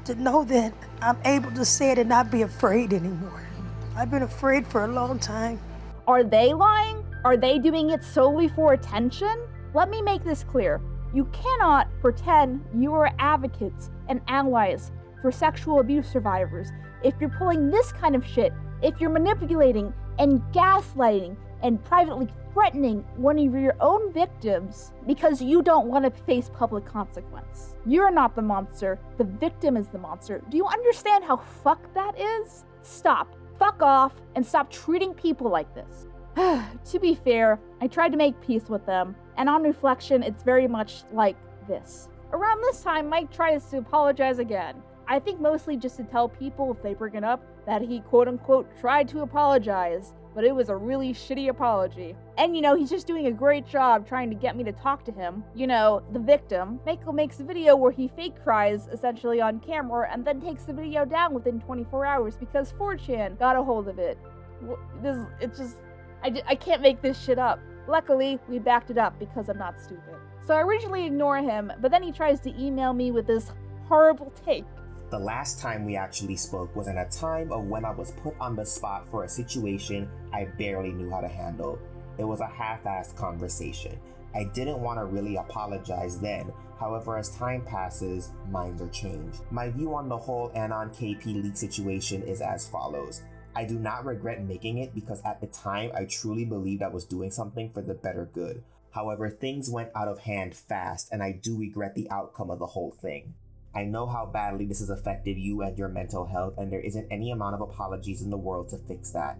to know that I'm able to say it and not be afraid anymore. I've been afraid for a long time. Are they lying? Are they doing it solely for attention? Let me make this clear. You cannot pretend you are advocates and allies for sexual abuse survivors if you're pulling this kind of shit, if you're manipulating and gaslighting and privately threatening one of your own victims because you don't want to face public consequence. You're not the monster, the victim is the monster. Do you understand how fucked that is? Stop, fuck off, and stop treating people like this. To be fair, I tried to make peace with them, and on reflection, it's very much like this. Around this time, Mike tries to apologize again. I think mostly just to tell people, if they bring it up, that he quote-unquote tried to apologize, but it was a really shitty apology. And he's just doing a great job trying to get me to talk to him. The victim. Mikaila makes a video where he fake cries, essentially on camera, and then takes the video down within 24 hours because 4chan got a hold of it. I can't make this shit up. Luckily, we backed it up because I'm not stupid. So I originally ignore him, but then he tries to email me with this horrible take. The last time we actually spoke was in a time of when I was put on the spot for a situation I barely knew how to handle. It was a half-assed conversation. I didn't want to really apologize then. However, as time passes, minds are changed. My view on the whole Anon KP leak situation is as follows. I do not regret making it because at the time I truly believed I was doing something for the better good. However, things went out of hand fast and I do regret the outcome of the whole thing. I know how badly this has affected you and your mental health, and there isn't any amount of apologies in the world to fix that.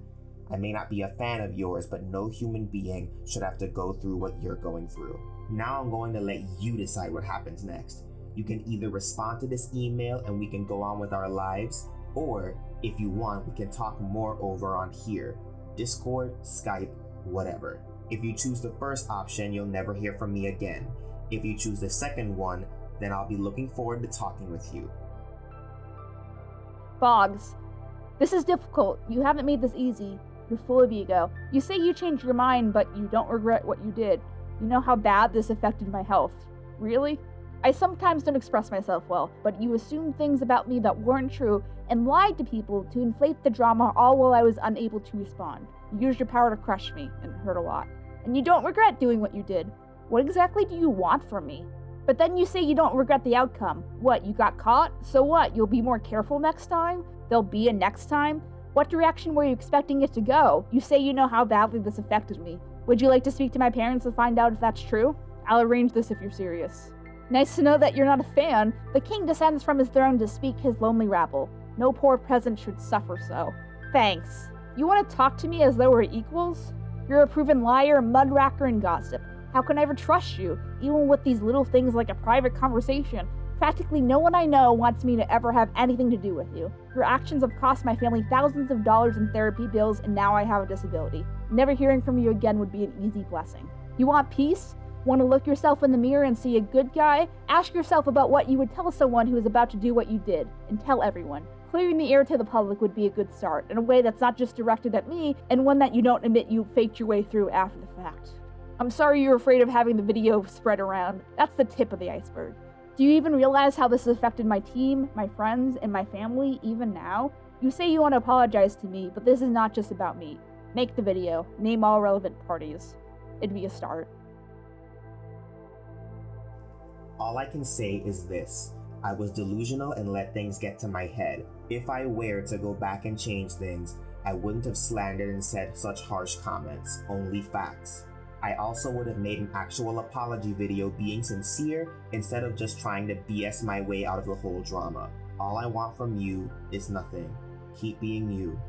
I may not be a fan of yours, but no human being should have to go through what you're going through. Now I'm going to let you decide what happens next. You can either respond to this email and we can go on with our lives, or if you want, we can talk more over on here. Discord, Skype, whatever. If you choose the first option, you'll never hear from me again. If you choose the second one, then I'll be looking forward to talking with you. Boggs, this is difficult. You haven't made this easy. You're full of ego. You say you changed your mind, but you don't regret what you did. You know how bad this affected my health. Really? I sometimes don't express myself well, but you assumed things about me that weren't true and lied to people to inflate the drama all while I was unable to respond. You used your power to crush me, and it hurt a lot. And you don't regret doing what you did. What exactly do you want from me? But then you say you don't regret the outcome. What, you got caught? So what, you'll be more careful next time? There'll be a next time? What direction were you expecting it to go? You say you know how badly this affected me. Would you like to speak to my parents to find out if that's true? I'll arrange this if you're serious. Nice to know that you're not a fan. The king descends from his throne to speak his lonely rabble. No poor peasant should suffer so. Thanks. You want to talk to me as though we're equals? You're a proven liar, mudracker, and gossip. How can I ever trust you, even with these little things like a private conversation? Practically no one I know wants me to ever have anything to do with you. Your actions have cost my family thousands of dollars in therapy bills, and now I have a disability. Never hearing from you again would be an easy blessing. You want peace? Want to look yourself in the mirror and see a good guy? Ask yourself about what you would tell someone who is about to do what you did, and tell everyone. Clearing the air to the public would be a good start, in a way that's not just directed at me, and one that you don't admit you faked your way through after the fact. I'm sorry you're afraid of having the video spread around. That's the tip of the iceberg. Do you even realize how this has affected my team, my friends, and my family, even now? You say you want to apologize to me, but this is not just about me. Make the video. Name all relevant parties. It'd be a start. All I can say is this. I was delusional and let things get to my head. If I were to go back and change things, I wouldn't have slandered and said such harsh comments, only facts. I also would have made an actual apology video being sincere instead of just trying to BS my way out of the whole drama. All I want from you is nothing. Keep being you.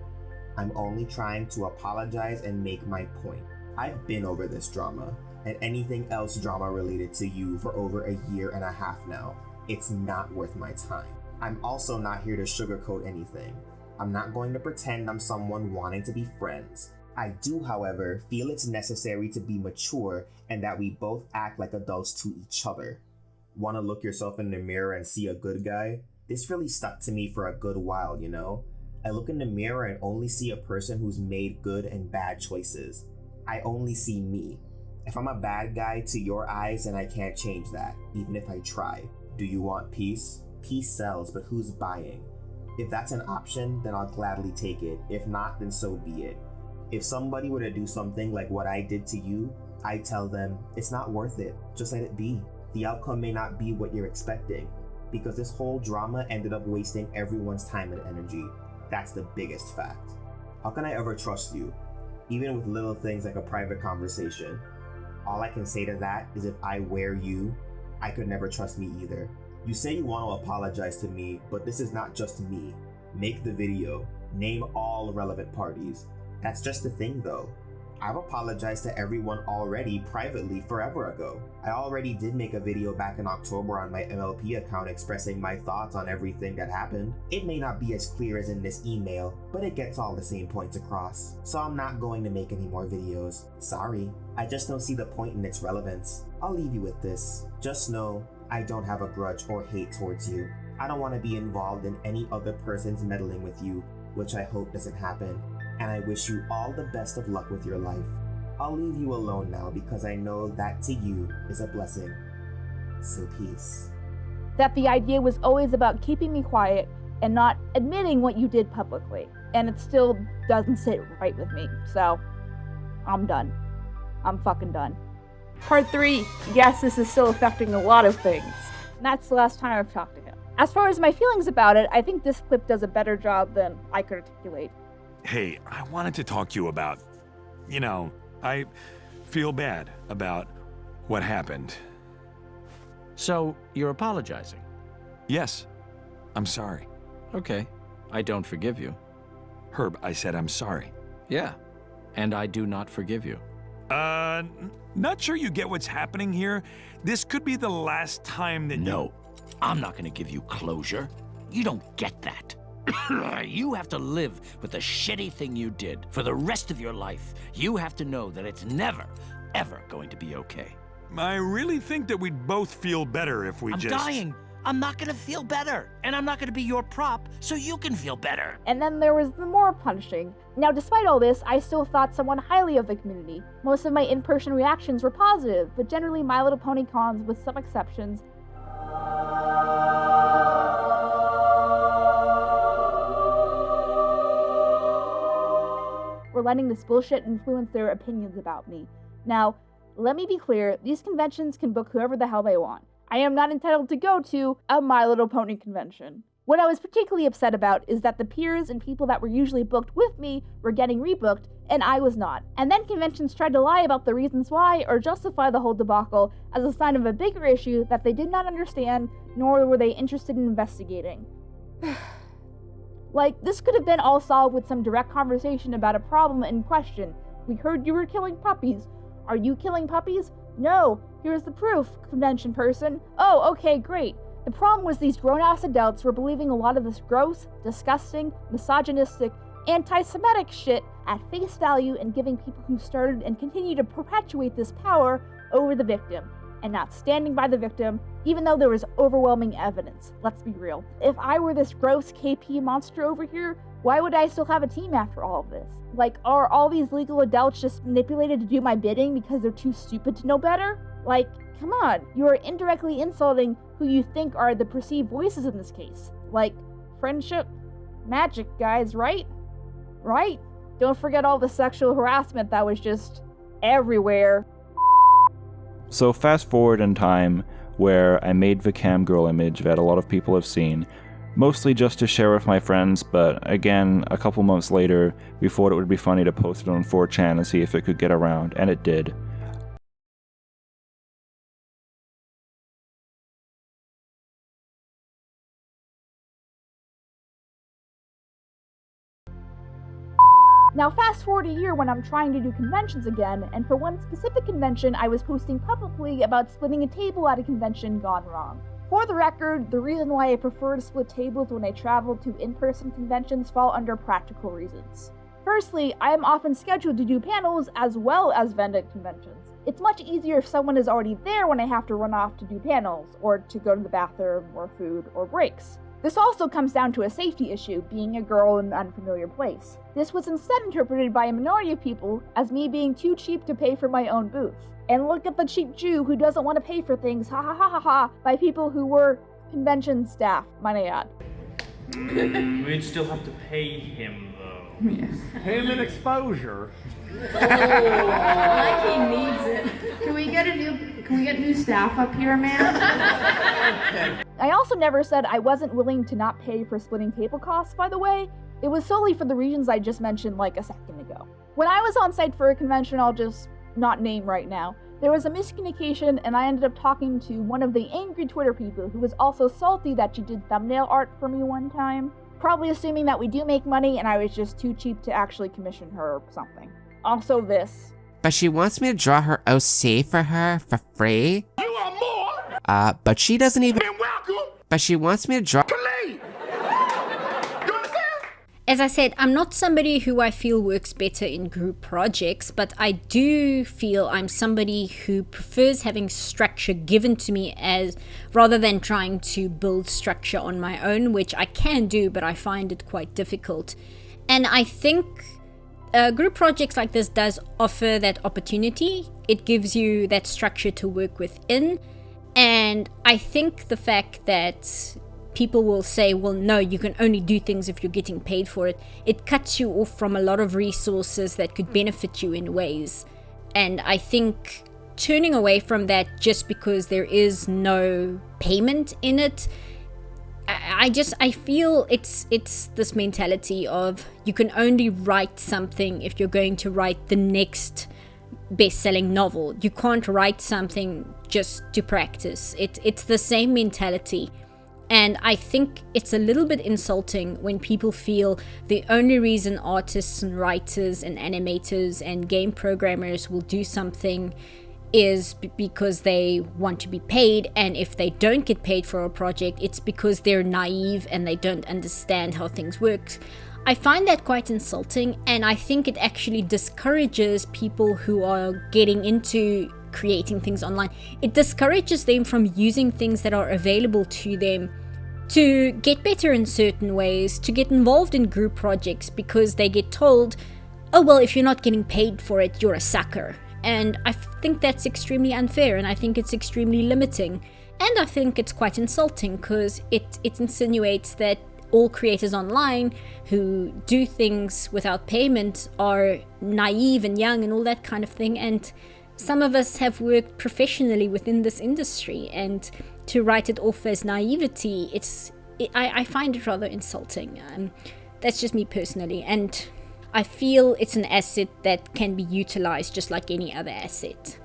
I'm only trying to apologize and make my point. I've been over this drama, and anything else drama related to you for over a year and a half now. It's not worth my time. I'm also not here to sugarcoat anything. I'm not going to pretend I'm someone wanting to be friends. I do, however, feel it's necessary to be mature and that we both act like adults to each other. Want to look yourself in the mirror and see a good guy? This really stuck to me for a good while, you know? I look in the mirror and only see a person who's made good and bad choices. I only see me. If I'm a bad guy to your eyes, then I can't change that, even if I try. Do you want peace? Peace sells, but who's buying? If that's an option, then I'll gladly take it. If not, then so be it. If somebody were to do something like what I did to you, I tell them, it's not worth it. Just let it be. The outcome may not be what you're expecting, because this whole drama ended up wasting everyone's time and energy. That's the biggest fact. How can I ever trust you? Even with little things like a private conversation. All I can say to that is if I were you, I could never trust me either. You say you want to apologize to me, but this is not just me. Make the video. Name all relevant parties. That's just the thing though. I've apologized to everyone already privately forever ago. I already did make a video back in October on my MLP account expressing my thoughts on everything that happened. It may not be as clear as in this email, but it gets all the same points across. So I'm not going to make any more videos. Sorry. I just don't see the point in its relevance. I'll leave you with this. Just know, I don't have a grudge or hate towards you. I don't want to be involved in any other person's meddling with you, which I hope doesn't happen. And I wish you all the best of luck with your life. I'll leave you alone now because I know that to you is a blessing. So peace. That the idea was always about keeping me quiet and not admitting what you did publicly. And it still doesn't sit right with me. So, I'm done. I'm fucking done. Part 3. Yes, this is still affecting a lot of things. And that's the last time I've talked to him. As far as my feelings about it, I think this clip does a better job than I could articulate. Hey, I wanted to talk to you about, I feel bad about what happened. So, you're apologizing? Yes, I'm sorry. Okay, I don't forgive you. Herb, I said I'm sorry. Yeah, and I do not forgive you. Not sure you get what's happening here. This could be the last time that No, I'm not gonna give you closure. You don't get that. You have to live with the shitty thing you did for the rest of your life. You have to know that it's never, ever going to be okay. I really think that we'd both feel better if we I'm dying. I'm not gonna feel better. And I'm not gonna be your prop, so you can feel better. And then there was the more punishing. Now, despite all this, I still thought somewhat highly of the community. Most of my in-person reactions were positive, but generally My Little Pony cons, with some exceptions, were letting this bullshit influence their opinions about me. Now, let me be clear, these conventions can book whoever the hell they want. I am not entitled to go to a My Little Pony convention. What I was particularly upset about is that the peers and people that were usually booked with me were getting rebooked, and I was not. And then conventions tried to lie about the reasons why or justify the whole debacle as a sign of a bigger issue that they did not understand, nor were they interested in investigating. Like, this could have been all solved with some direct conversation about a problem in question. We heard you were killing puppies. Are you killing puppies? No. Here's the proof, convention person. Oh, okay, great. The problem was these grown-ass adults were believing a lot of this gross, disgusting, misogynistic, anti-Semitic shit at face value and giving people who started and continue to perpetuate this power over the victim, and not standing by the victim, even though there was overwhelming evidence. Let's be real. If I were this gross KP monster over here, why would I still have a team after all of this? Like, are all these legal adults just manipulated to do my bidding because they're too stupid to know better? Like, come on, you are indirectly insulting who you think are the perceived voices in this case. Like, friendship, magic, guys, right? Right? Don't forget all the sexual harassment that was just everywhere. So fast forward in time, where I made the cam girl image that a lot of people have seen, mostly just to share with my friends, but again, a couple months later, we thought it would be funny to post it on 4chan and see if it could get around, and it did. Now fast forward a year when I'm trying to do conventions again, and for one specific convention I was posting publicly about splitting a table at a convention gone wrong. For the record, the reason why I prefer to split tables when I travel to in-person conventions fall under practical reasons. Firstly, I am often scheduled to do panels as well as vendor conventions. It's much easier if someone is already there when I have to run off to do panels, or to go to the bathroom, or food, or breaks. This also comes down to a safety issue, being a girl in an unfamiliar place. This was instead interpreted by a minority of people as me being too cheap to pay for my own booth. And look at the cheap Jew who doesn't want to pay for things, ha ha ha ha ha, by people who were convention staff, might I add. We'd still have to pay him, though. Yeah. Pay him an exposure. Like he needs it. Can we get new staff up here, man? I also never said I wasn't willing to not pay for splitting table costs, by the way. It was solely for the reasons I just mentioned like a second ago. When I was on site for a convention I'll just not name right now, there was a miscommunication and I ended up talking to one of the angry Twitter people who was also salty that she did thumbnail art for me one time, probably assuming that we do make money and I was just too cheap to actually commission her or something. Also this. But she wants me to draw her OC for her for free? You are more but she doesn't even... than welcome. But she wants me to draw... As I said, I'm not somebody who I feel works better in group projects, but I do feel I'm somebody who prefers having structure given to me as rather than trying to build structure on my own, which I can do, but I find it quite difficult. And I think group projects like this does offer that opportunity. It gives you that structure to work within. And I think the fact that people will say, well, no, you can only do things if you're getting paid for it. It cuts you off from a lot of resources that could benefit you in ways. And I think turning away from that just because there is no payment in it, I feel it's this mentality of you can only write something if you're going to write the next best-selling novel. You can't write something just to practice. It's the same mentality. And I think it's a little bit insulting when people feel the only reason artists and writers and animators and game programmers will do something is because they want to be paid, and if they don't get paid for a project, it's because they're naive and they don't understand how things work. I find that quite insulting, and I think it actually discourages people who are getting into creating things online. It discourages them from using things that are available to them to get better in certain ways, to get involved in group projects, because they get told, oh well, if you're not getting paid for it, you're a sucker. And I think that's extremely unfair, and I think it's extremely limiting, and I think it's quite insulting because it insinuates that all creators online who do things without payment are naive and young and all that kind of thing. And some of us have worked professionally within this industry, and to write it off as naivety, I find it rather insulting. That's just me personally, and I feel it's an asset that can be utilized just like any other asset.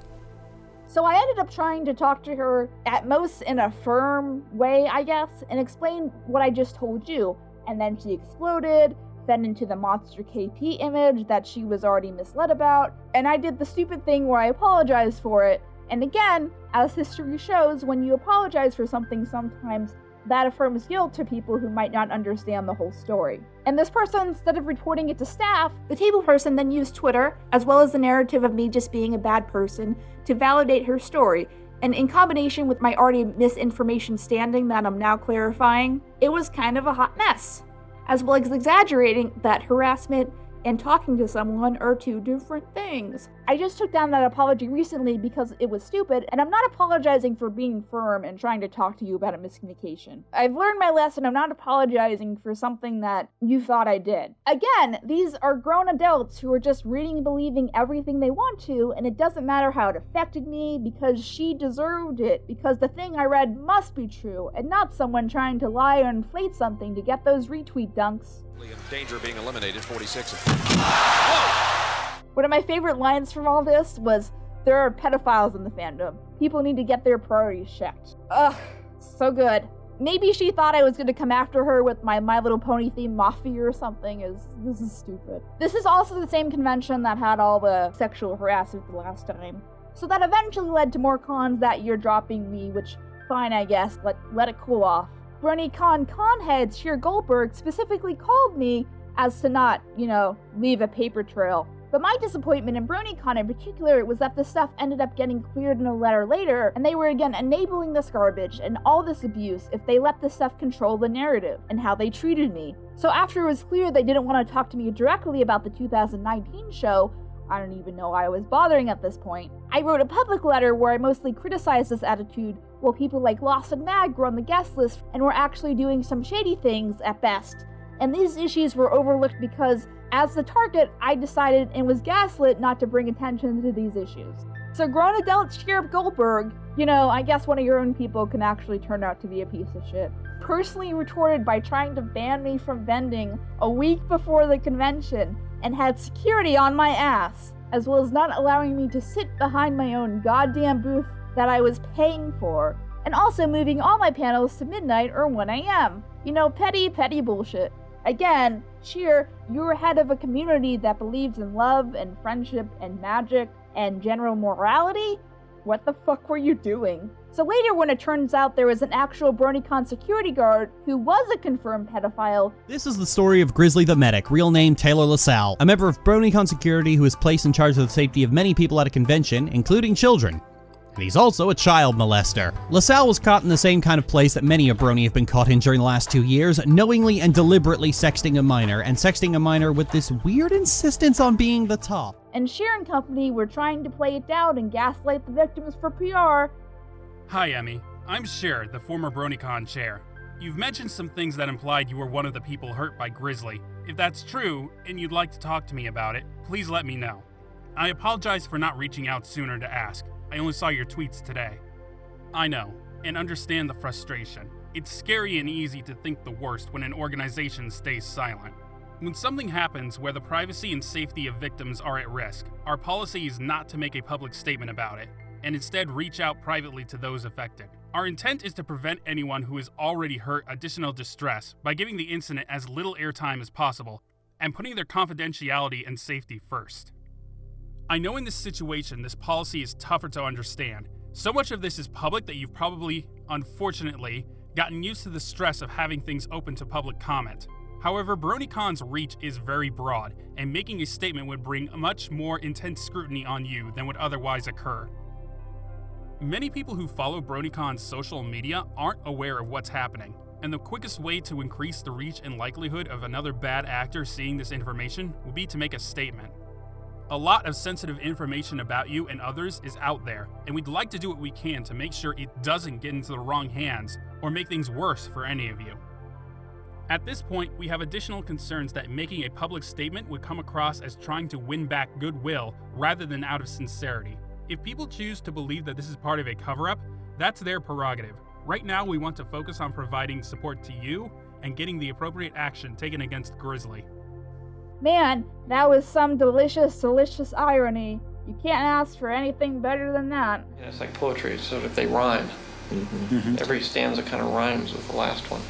So I ended up trying to talk to her at most in a firm way, I guess, and explain what I just told you. And then she exploded, fed into the monster KP image that she was already misled about, and I did the stupid thing where I apologized for it. And again, as history shows, when you apologize for something, sometimes that affirms guilt to people who might not understand the whole story. And this person, instead of reporting it to staff, the table person then used Twitter, as well as the narrative of me just being a bad person, to validate her story. And in combination with my already misinformation standing that I'm now clarifying, it was kind of a hot mess. As well as exaggerating that harassment and talking to someone are two different things. I just took down that apology recently because it was stupid, and I'm not apologizing for being firm and trying to talk to you about a miscommunication. I've learned my lesson. I'm not apologizing for something that you thought I did. Again, these are grown adults who are just reading and believing everything they want to, and it doesn't matter how it affected me because she deserved it, because the thing I read must be true, and not someone trying to lie or inflate something to get those retweet dunks. In danger of being eliminated, 46. One of my favorite lines from all this was, "There are pedophiles in the fandom. People need to get their priorities checked." Ugh, so good. Maybe she thought I was going to come after her with my My Little Pony theme Mafia or something. This is stupid. This is also the same convention that had all the sexual harassment the last time. So that eventually led to more cons that year dropping me, which, fine I guess, let it cool off. BronyCon head Sheer Goldberg specifically called me as to not, leave a paper trail. But my disappointment in BronyCon in particular was that this stuff ended up getting cleared in a letter later, and they were again enabling this garbage and all this abuse if they let this stuff control the narrative and how they treated me. So after it was clear they didn't want to talk to me directly about the 2019 show, I don't even know why I was bothering at this point, I wrote a public letter where I mostly criticized this attitude, while people like Lost and Mag were on the guest list and were actually doing some shady things at best. And these issues were overlooked because, as the target, I decided and was gaslit not to bring attention to these issues. So grown adult Sheriff Goldberg, I guess one of your own people can actually turn out to be a piece of shit, personally retorted by trying to ban me from vending a week before the convention and had security on my ass, as well as not allowing me to sit behind my own goddamn booth that I was paying for, and also moving all my panels to midnight or 1 a.m. Petty bullshit. Again, Cheer, you're head of a community that believes in love and friendship and magic and general morality? What the fuck were you doing? So later, when it turns out there was an actual BronyCon security guard who was a confirmed pedophile. This is the story of Grizzly the Medic, real name Taylor LaSalle, a member of BronyCon security who was placed in charge of the safety of many people at a convention, including children. And he's also a child molester. LaSalle was caught in the same kind of place that many of Brony have been caught in during the last 2 years, knowingly and deliberately sexting a minor, and sexting a minor with this weird insistence on being the top. And Sheer and company were trying to play it down and gaslight the victims for PR. Hi, Emmy. I'm Sheer, the former BronyCon chair. You've mentioned some things that implied you were one of the people hurt by Grizzly. If that's true, and you'd like to talk to me about it, please let me know. I apologize for not reaching out sooner to ask. I only saw your tweets today. I know, and understand the frustration. It's scary and easy to think the worst when an organization stays silent. When something happens where the privacy and safety of victims are at risk, our policy is not to make a public statement about it, and instead reach out privately to those affected. Our intent is to prevent anyone who is already hurt additional distress by giving the incident as little airtime as possible and putting their confidentiality and safety first. I know in this situation, this policy is tougher to understand. So much of this is public that you've probably, unfortunately, gotten used to the stress of having things open to public comment. However, BronyCon's reach is very broad, and making a statement would bring much more intense scrutiny on you than would otherwise occur. Many people who follow BronyCon's social media aren't aware of what's happening, and the quickest way to increase the reach and likelihood of another bad actor seeing this information would be to make a statement. A lot of sensitive information about you and others is out there, and we'd like to do what we can to make sure it doesn't get into the wrong hands or make things worse for any of you. At this point, we have additional concerns that making a public statement would come across as trying to win back goodwill rather than out of sincerity. If people choose to believe that this is part of a cover-up, that's their prerogative. Right now, we want to focus on providing support to you and getting the appropriate action taken against Grizzly. Man, that was some delicious, delicious irony. You can't ask for anything better than that. Yeah, it's like poetry, so if they rhyme, every stanza kind of rhymes with the last one.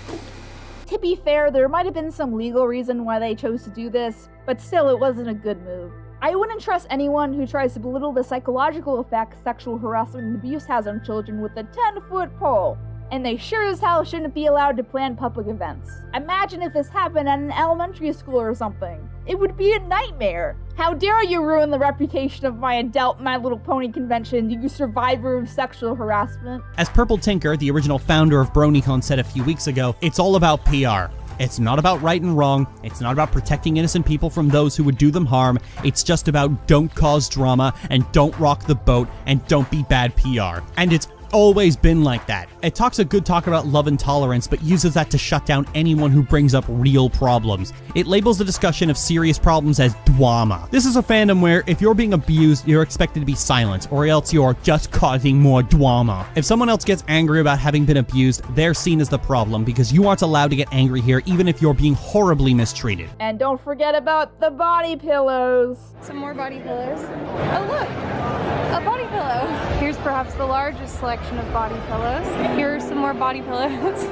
To be fair, there might have been some legal reason why they chose to do this, but still it wasn't a good move. I wouldn't trust anyone who tries to belittle the psychological effects sexual harassment and abuse has on children with a 10-foot pole. And they sure as hell shouldn't be allowed to plan public events. Imagine if this happened at an elementary school or something. It would be a nightmare. How dare you ruin the reputation of my adult My Little Pony convention, you survivor of sexual harassment. As Purple Tinker, the original founder of BronyCon, said a few weeks ago, it's all about PR. It's not about right and wrong. It's not about protecting innocent people from those who would do them harm. It's just about don't cause drama and don't rock the boat and don't be bad PR. And it's always been like that. It talks a good talk about love and tolerance, but uses that to shut down anyone who brings up real problems. It labels the discussion of serious problems as drama. This is a fandom where if you're being abused, you're expected to be silent, or else you're just causing more drama. If someone else gets angry about having been abused, they're seen as the problem because you aren't allowed to get angry here even if you're being horribly mistreated. And don't forget about the body pillows. Some more body pillows. Oh look! A body pillow. Here's perhaps the largest selection of body pillows. Here are some more body pillows.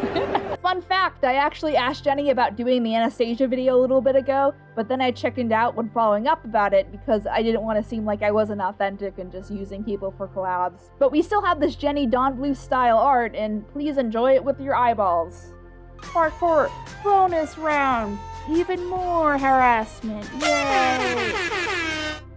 Fun fact, I actually asked Jenny about doing the Anastasia video a little bit ago, but then I chickened out when following up about it because I didn't want to seem like I wasn't authentic and just using people for collabs. But we still have this Jenny Dawn Blue style art, and please enjoy it with your eyeballs. Part 4, bonus round. Even more harassment. Yay!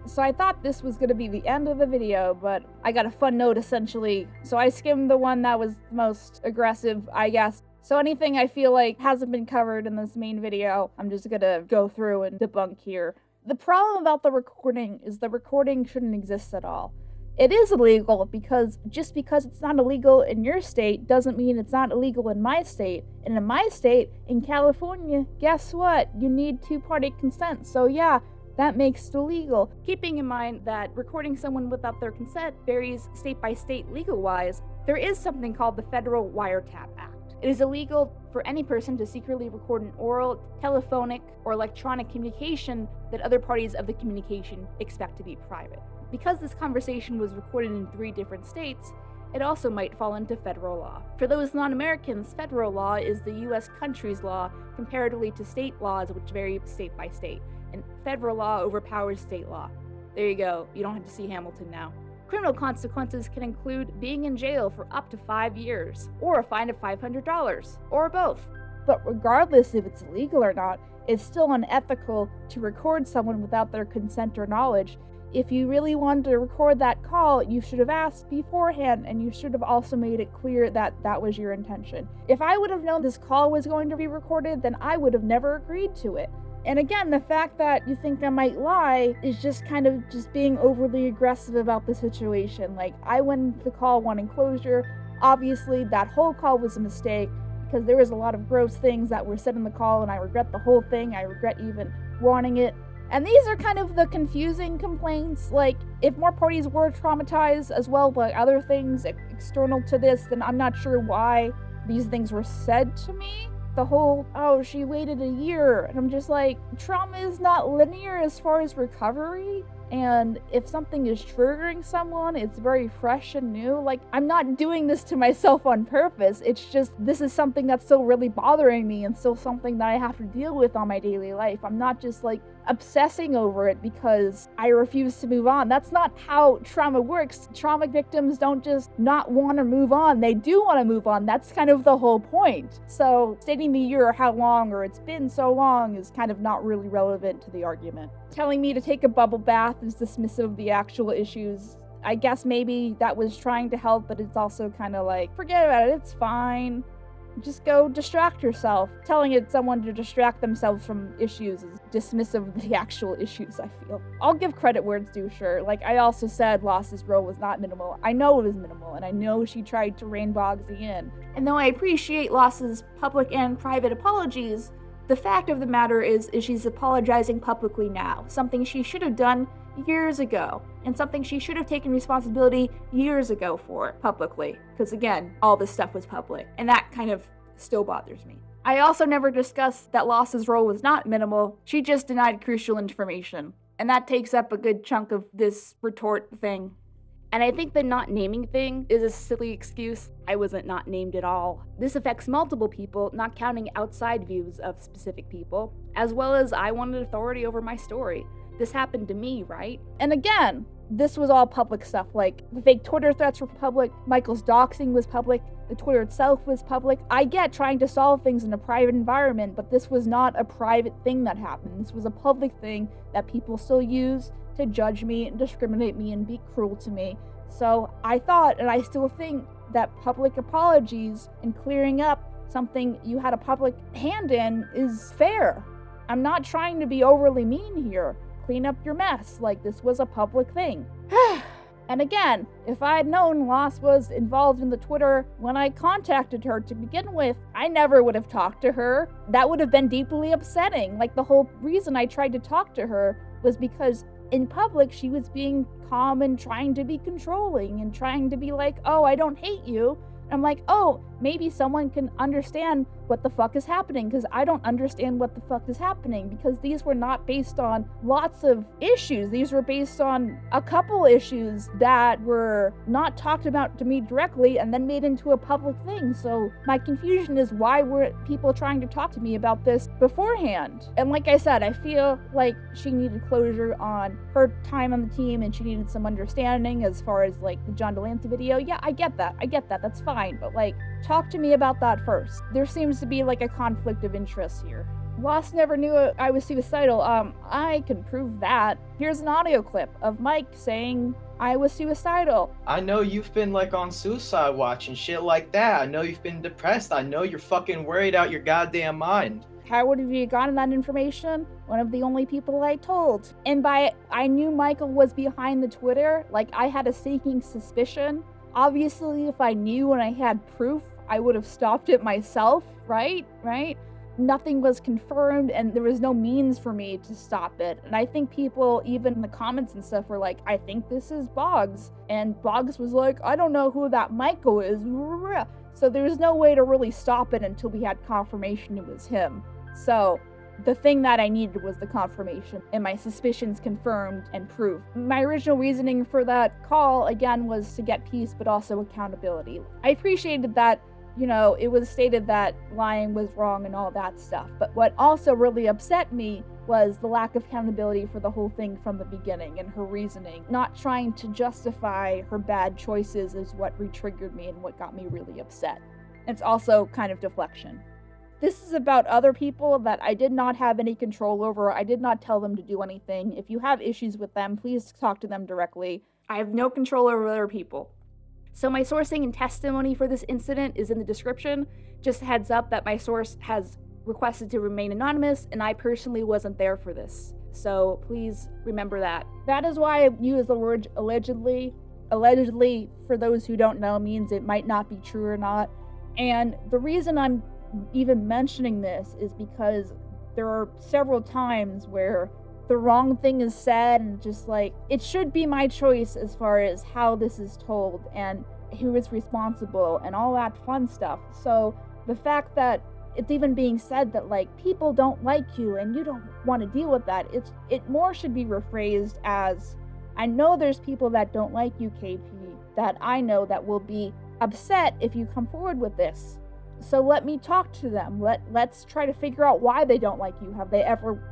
So I thought this was going to be the end of the video, but I got a fun note essentially. So I skimmed the one that was most aggressive, I guess. So anything I feel like hasn't been covered in this main video, I'm just going to go through and debunk here. The problem about the recording is the recording shouldn't exist at all. It is illegal because just because it's not illegal in your state doesn't mean it's not illegal in my state. And in my state, in California, guess what? You need two-party consent. So yeah, that makes it illegal. Keeping in mind that recording someone without their consent varies state by state legal-wise, there is something called the Federal Wiretap Act. It is illegal for any person to secretly record an oral, telephonic, or electronic communication that other parties of the communication expect to be private. Because this conversation was recorded in 3 different states, it also might fall into federal law. For those non-Americans, federal law is the US country's law comparatively to state laws which vary state by state, and federal law overpowers state law. There you go, you don't have to see Hamilton now. Criminal consequences can include being in jail for up to 5 years, or a fine of $500, or both. But regardless if it's illegal or not, it's still unethical to record someone without their consent or knowledge. If you really wanted to record that call, you should have asked beforehand, and you should have also made it clear that that was your intention. If I would have known this call was going to be recorded, then I would have never agreed to it. And again, the fact that you think I might lie is just kind of just being overly aggressive about the situation. Like, I went into the call wanting closure. Obviously, that whole call was a mistake because there was a lot of gross things that were said in the call, and I regret the whole thing. I regret even wanting it. And these are kind of the confusing complaints. Like, if more parties were traumatized as well by other things external to this, then I'm not sure why these things were said to me. The whole, oh, she waited a year, and I'm just like, trauma is not linear as far as recovery, and if something is triggering someone, it's very fresh and new. Like, I'm not doing this to myself on purpose, it's just, this is something that's still really bothering me, and still something that I have to deal with on my daily life. I'm not just like obsessing over it because I refuse to move on. That's not how trauma works. Trauma victims don't just not want to move on. They do want to move on. That's kind of the whole point. So stating the year or how long or it's been so long is kind of not really relevant to the argument. Telling me to take a bubble bath is dismissive of the actual issues. I guess maybe that was trying to help, but it's also kind of like, forget about it, it's fine. Just go distract yourself. Telling someone to distract themselves from issues is dismissive of the actual issues, I feel. I'll give credit where it's due, sure. Like, I also said Loss's role was not minimal. I know it was minimal, and I know she tried to rein Boggsy in. And though I appreciate Loss's public and private apologies, the fact of the matter is she's apologizing publicly now. Something she should have done years ago, and something she should have taken responsibility years ago for publicly, because again, all this stuff was public, and that kind of still bothers me. I also never discussed that Loss's role was not minimal. She just denied crucial information, and that takes up a good chunk of this retort thing. And I think the not naming thing is a silly excuse. I wasn't not named at all. This affects multiple people, not counting outside views of specific people, as well as I wanted authority over my story. This happened to me, right? And again, this was all public stuff. Like, the fake Twitter threats were public, Michael's doxing was public, the Twitter itself was public. I get trying to solve things in a private environment, but this was not a private thing that happened. This was a public thing that people still use to judge me and discriminate me and be cruel to me. So I thought, and I still think, that public apologies and clearing up something you had a public hand in is fair. I'm not trying to be overly mean here. Clean up your mess. Like, this was a public thing. And again, if I had known Lost was involved in the Twitter when I contacted her to begin with, I never would have talked to her. That would have been deeply upsetting. Like, the whole reason I tried to talk to her was because in public she was being calm and trying to be controlling and trying to be like, oh, I don't hate you. I'm like, oh, maybe someone can understand what the fuck is happening, because I don't understand what the fuck is happening, because these were not based on lots of issues. These were based on a couple issues that were not talked about to me directly and then made into a public thing. So my confusion is, why were people trying to talk to me about this beforehand? And like I said, I feel like she needed closure on her time on the team, and she needed some understanding as far as like the John Delancey video. Yeah, I get that. That's fine. But like, talk to me about that first. There seems to be like a conflict of interest here. Lost never knew I was suicidal. I can prove that. Here's an audio clip of Mike saying I was suicidal. I know you've been like on suicide watch and shit like that. I know you've been depressed. I know you're fucking worried out your goddamn mind. How would have you gotten that information? One of the only people I told. And I knew Michael was behind the Twitter. Like, I had a sneaking suspicion. Obviously, if I knew and I had proof, I would have stopped it myself, right? Nothing was confirmed, and there was no means for me to stop it. And I think people, even in the comments and stuff, were like, I think this is Boggs. And Boggs was like, I don't know who that Michael is. So there was no way to really stop it until we had confirmation it was him. So the thing that I needed was the confirmation, and my suspicions confirmed and proved. My original reasoning for that call, again, was to get peace, but also accountability. I appreciated that, it was stated that lying was wrong and all that stuff. But what also really upset me was the lack of accountability for the whole thing from the beginning, and her reasoning. Not trying to justify her bad choices is what re-triggered me and what got me really upset. It's also kind of deflection. This is about other people that I did not have any control over. I did not tell them to do anything. If you have issues with them, please talk to them directly. I have no control over other people. So my sourcing and testimony for this incident is in the description. Just a heads up that my source has requested to remain anonymous, and I personally wasn't there for this. So please remember that. That is why I use the word allegedly. Allegedly, for those who don't know, means it might not be true or not. And the reason I'm even mentioning this is because there are several times where the wrong thing is said, and just like, it should be my choice as far as how this is told and who is responsible and all that fun stuff. So the fact that it's even being said that like people don't like you and you don't want to deal with that, it more should be rephrased as, I know there's people that don't like you, KP, that I know that will be upset if you come forward with this. So let me talk to them. Let's try to figure out why they don't like you. Have they ever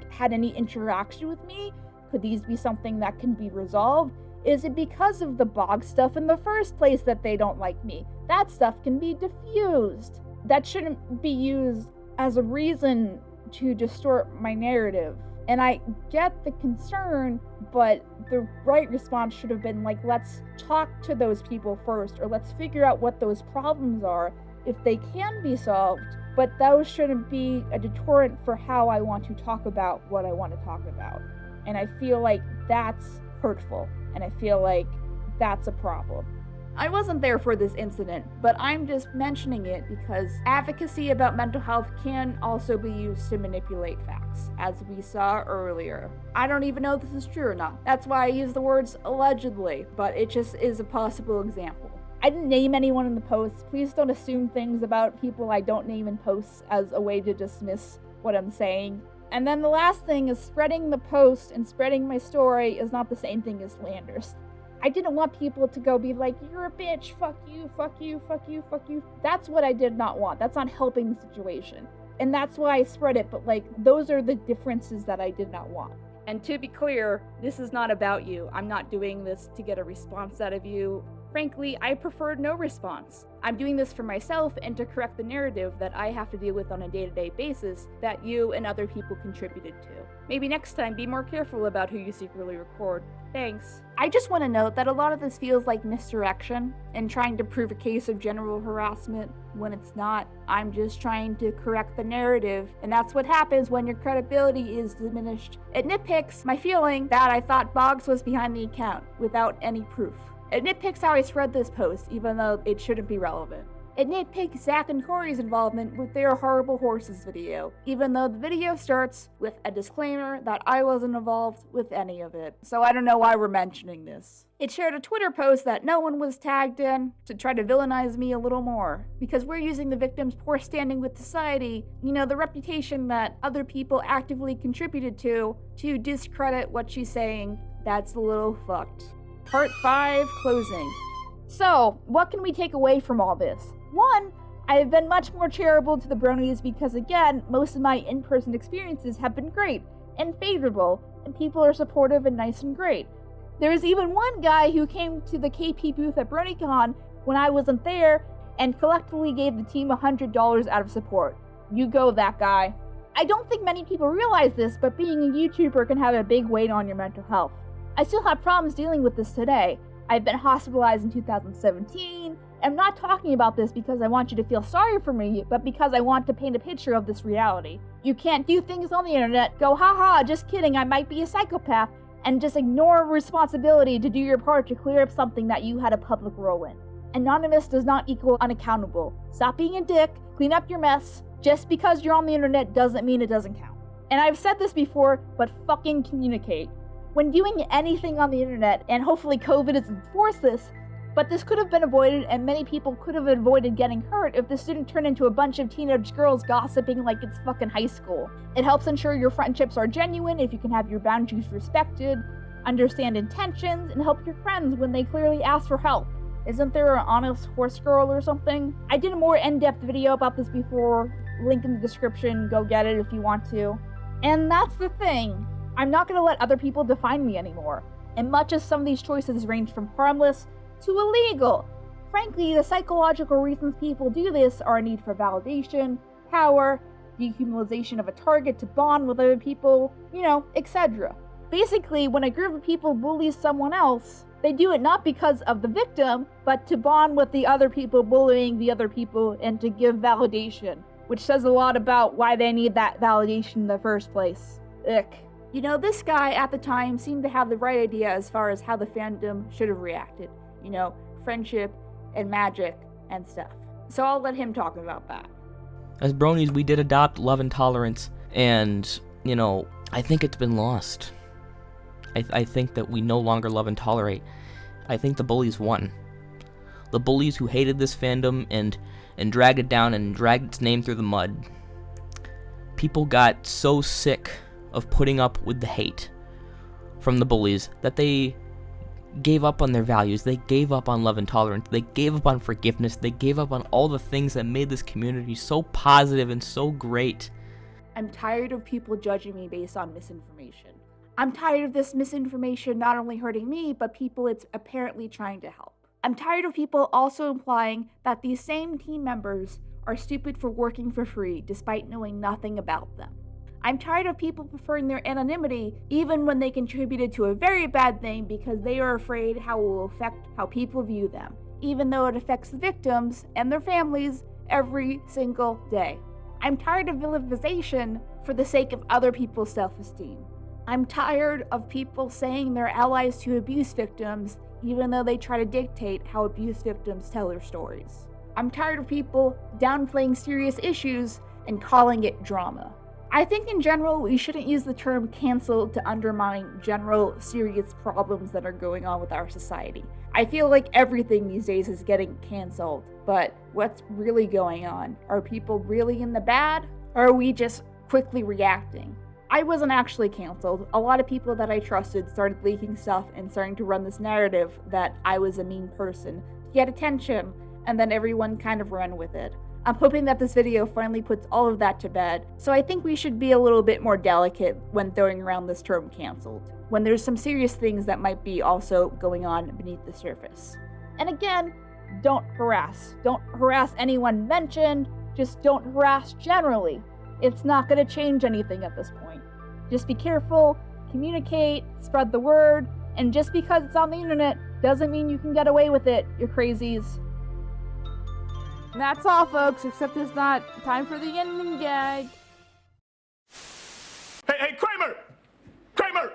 had any interaction with me? Could these be something that can be resolved? Is it because of the Boggs stuff in the first place that they don't like me? That stuff can be diffused. That shouldn't be used as a reason to distort my narrative. And I get the concern, but the right response should have been like, let's talk to those people first, or let's figure out what those problems are, if they can be solved. But those shouldn't be a deterrent for how I want to talk about what I want to talk about. And I feel like that's hurtful, and I feel like that's a problem. I wasn't there for this incident, but I'm just mentioning it because advocacy about mental health can also be used to manipulate facts, as we saw earlier. I don't even know if this is true or not. That's why I use the words allegedly, but it just is a possible example. I didn't name anyone in the post. Please don't assume things about people I don't name in posts as a way to dismiss what I'm saying. And then the last thing is, spreading the post and spreading my story is not the same thing as slander. I didn't want people to go be like, you're a bitch, fuck you, fuck you, fuck you, fuck you. That's what I did not want. That's not helping the situation. And that's why I spread it, but those are the differences that I did not want. And to be clear, this is not about you. I'm not doing this to get a response out of you. Frankly, I prefer no response. I'm doing this for myself and to correct the narrative that I have to deal with on a day-to-day basis that you and other people contributed to. Maybe next time, be more careful about who you secretly record. Thanks. I just want to note that a lot of this feels like misdirection and trying to prove a case of general harassment when it's not. I'm just trying to correct the narrative, and that's what happens when your credibility is diminished. It nitpicks my feeling that I thought Boggs was behind the account without any proof. It nitpicks how I spread this post, even though it shouldn't be relevant. It nitpicks Zach and Corey's involvement with their Horrible Horses video, even though the video starts with a disclaimer that I wasn't involved with any of it. So I don't know why we're mentioning this. It shared a Twitter post that no one was tagged in to try to villainize me a little more, because we're using the victim's poor standing with society, the reputation that other people actively contributed to discredit what she's saying. That's a little fucked. Part 5, closing. So, what can we take away from all this? 1, I have been much more charitable to the bronies because, again, most of my in-person experiences have been great and favorable, and people are supportive and nice and great. There was even one guy who came to the KP booth at BronyCon when I wasn't there and collectively gave the team $100 out of support. You go, that guy. I don't think many people realize this, but being a YouTuber can have a big weight on your mental health. I still have problems dealing with this today. I've been hospitalized in 2017. I'm not talking about this because I want you to feel sorry for me, but because I want to paint a picture of this reality. You can't do things on the internet, go haha, just kidding, I might be a psychopath, and just ignore responsibility to do your part to clear up something that you had a public role in. Anonymous does not equal unaccountable. Stop being a dick, clean up your mess. Just because you're on the internet doesn't mean it doesn't count. And I've said this before, but fucking communicate. When doing anything on the internet, and hopefully COVID has enforced this, but this could have been avoided and many people could have avoided getting hurt if this didn't turn into a bunch of teenage girls gossiping like it's fucking high school. It helps ensure your friendships are genuine if you can have your boundaries respected, understand intentions, and help your friends when they clearly ask for help. Isn't there an honest horse girl or something? I did a more in-depth video about this before, link in the description, go get it if you want to. And that's the thing. I'm not going to let other people define me anymore. And much as some of these choices range from harmless to illegal, frankly, the psychological reasons people do this are a need for validation, power, dehumanization of a target to bond with other people, etc. Basically, when a group of people bullies someone else, they do it not because of the victim, but to bond with the other people bullying the other people and to give validation, which says a lot about why they need that validation in the first place. Ick. This guy at the time seemed to have the right idea as far as how the fandom should have reacted. Friendship and magic and stuff. So I'll let him talk about that. As bronies, we did adopt love and tolerance, and, I think it's been lost. I think that we no longer love and tolerate. I think the bullies won. The bullies who hated this fandom and dragged it down and dragged its name through the mud. People got so sick of putting up with the hate from the bullies that they gave up on their values, they gave up on love and tolerance, they gave up on forgiveness, they gave up on all the things that made this community so positive and so great. I'm tired of people judging me based on misinformation. I'm tired of this misinformation not only hurting me, but people it's apparently trying to help. I'm tired of people also implying that these same team members are stupid for working for free despite knowing nothing about them. I'm tired of people preferring their anonymity even when they contributed to a very bad thing because they are afraid how it will affect how people view them, even though it affects the victims and their families every single day. I'm tired of villainization for the sake of other people's self-esteem. I'm tired of people saying they're allies to abuse victims even though they try to dictate how abuse victims tell their stories. I'm tired of people downplaying serious issues and calling it drama. I think in general, we shouldn't use the term cancel to undermine general serious problems that are going on with our society. I feel like everything these days is getting canceled, but what's really going on? Are people really in the bad? Or are we just quickly reacting? I wasn't actually canceled. A lot of people that I trusted started leaking stuff and starting to run this narrative that I was a mean person to get attention, and then everyone kind of ran with it. I'm hoping that this video finally puts all of that to bed, so I think we should be a little bit more delicate when throwing around this term cancelled, when there's some serious things that might be also going on beneath the surface. And again, don't harass. Don't harass anyone mentioned, just don't harass generally. It's not going to change anything at this point. Just be careful, communicate, spread the word, and just because it's on the internet doesn't mean you can get away with it, you crazies. And that's all, folks, except it's not time for the ending gag. Hey, Kramer! Kramer!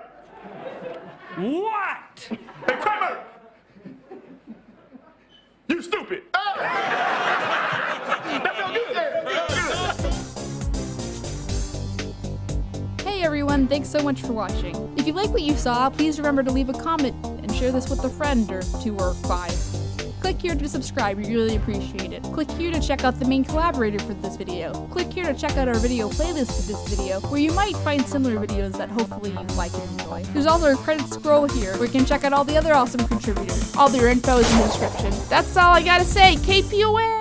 What? Hey, Kramer! You stupid! That felt good! Hey everyone, thanks so much for watching. If you like what you saw, please remember to leave a comment and share this with a friend or 2 or 5. Click here to subscribe, we really appreciate it. Click here to check out the main collaborator for this video. Click here to check out our video playlist for this video, where you might find similar videos that hopefully you like and enjoy. There's also a credit scroll here, where you can check out all the other awesome contributors. All their info is in the description. That's all I gotta say, KPOA!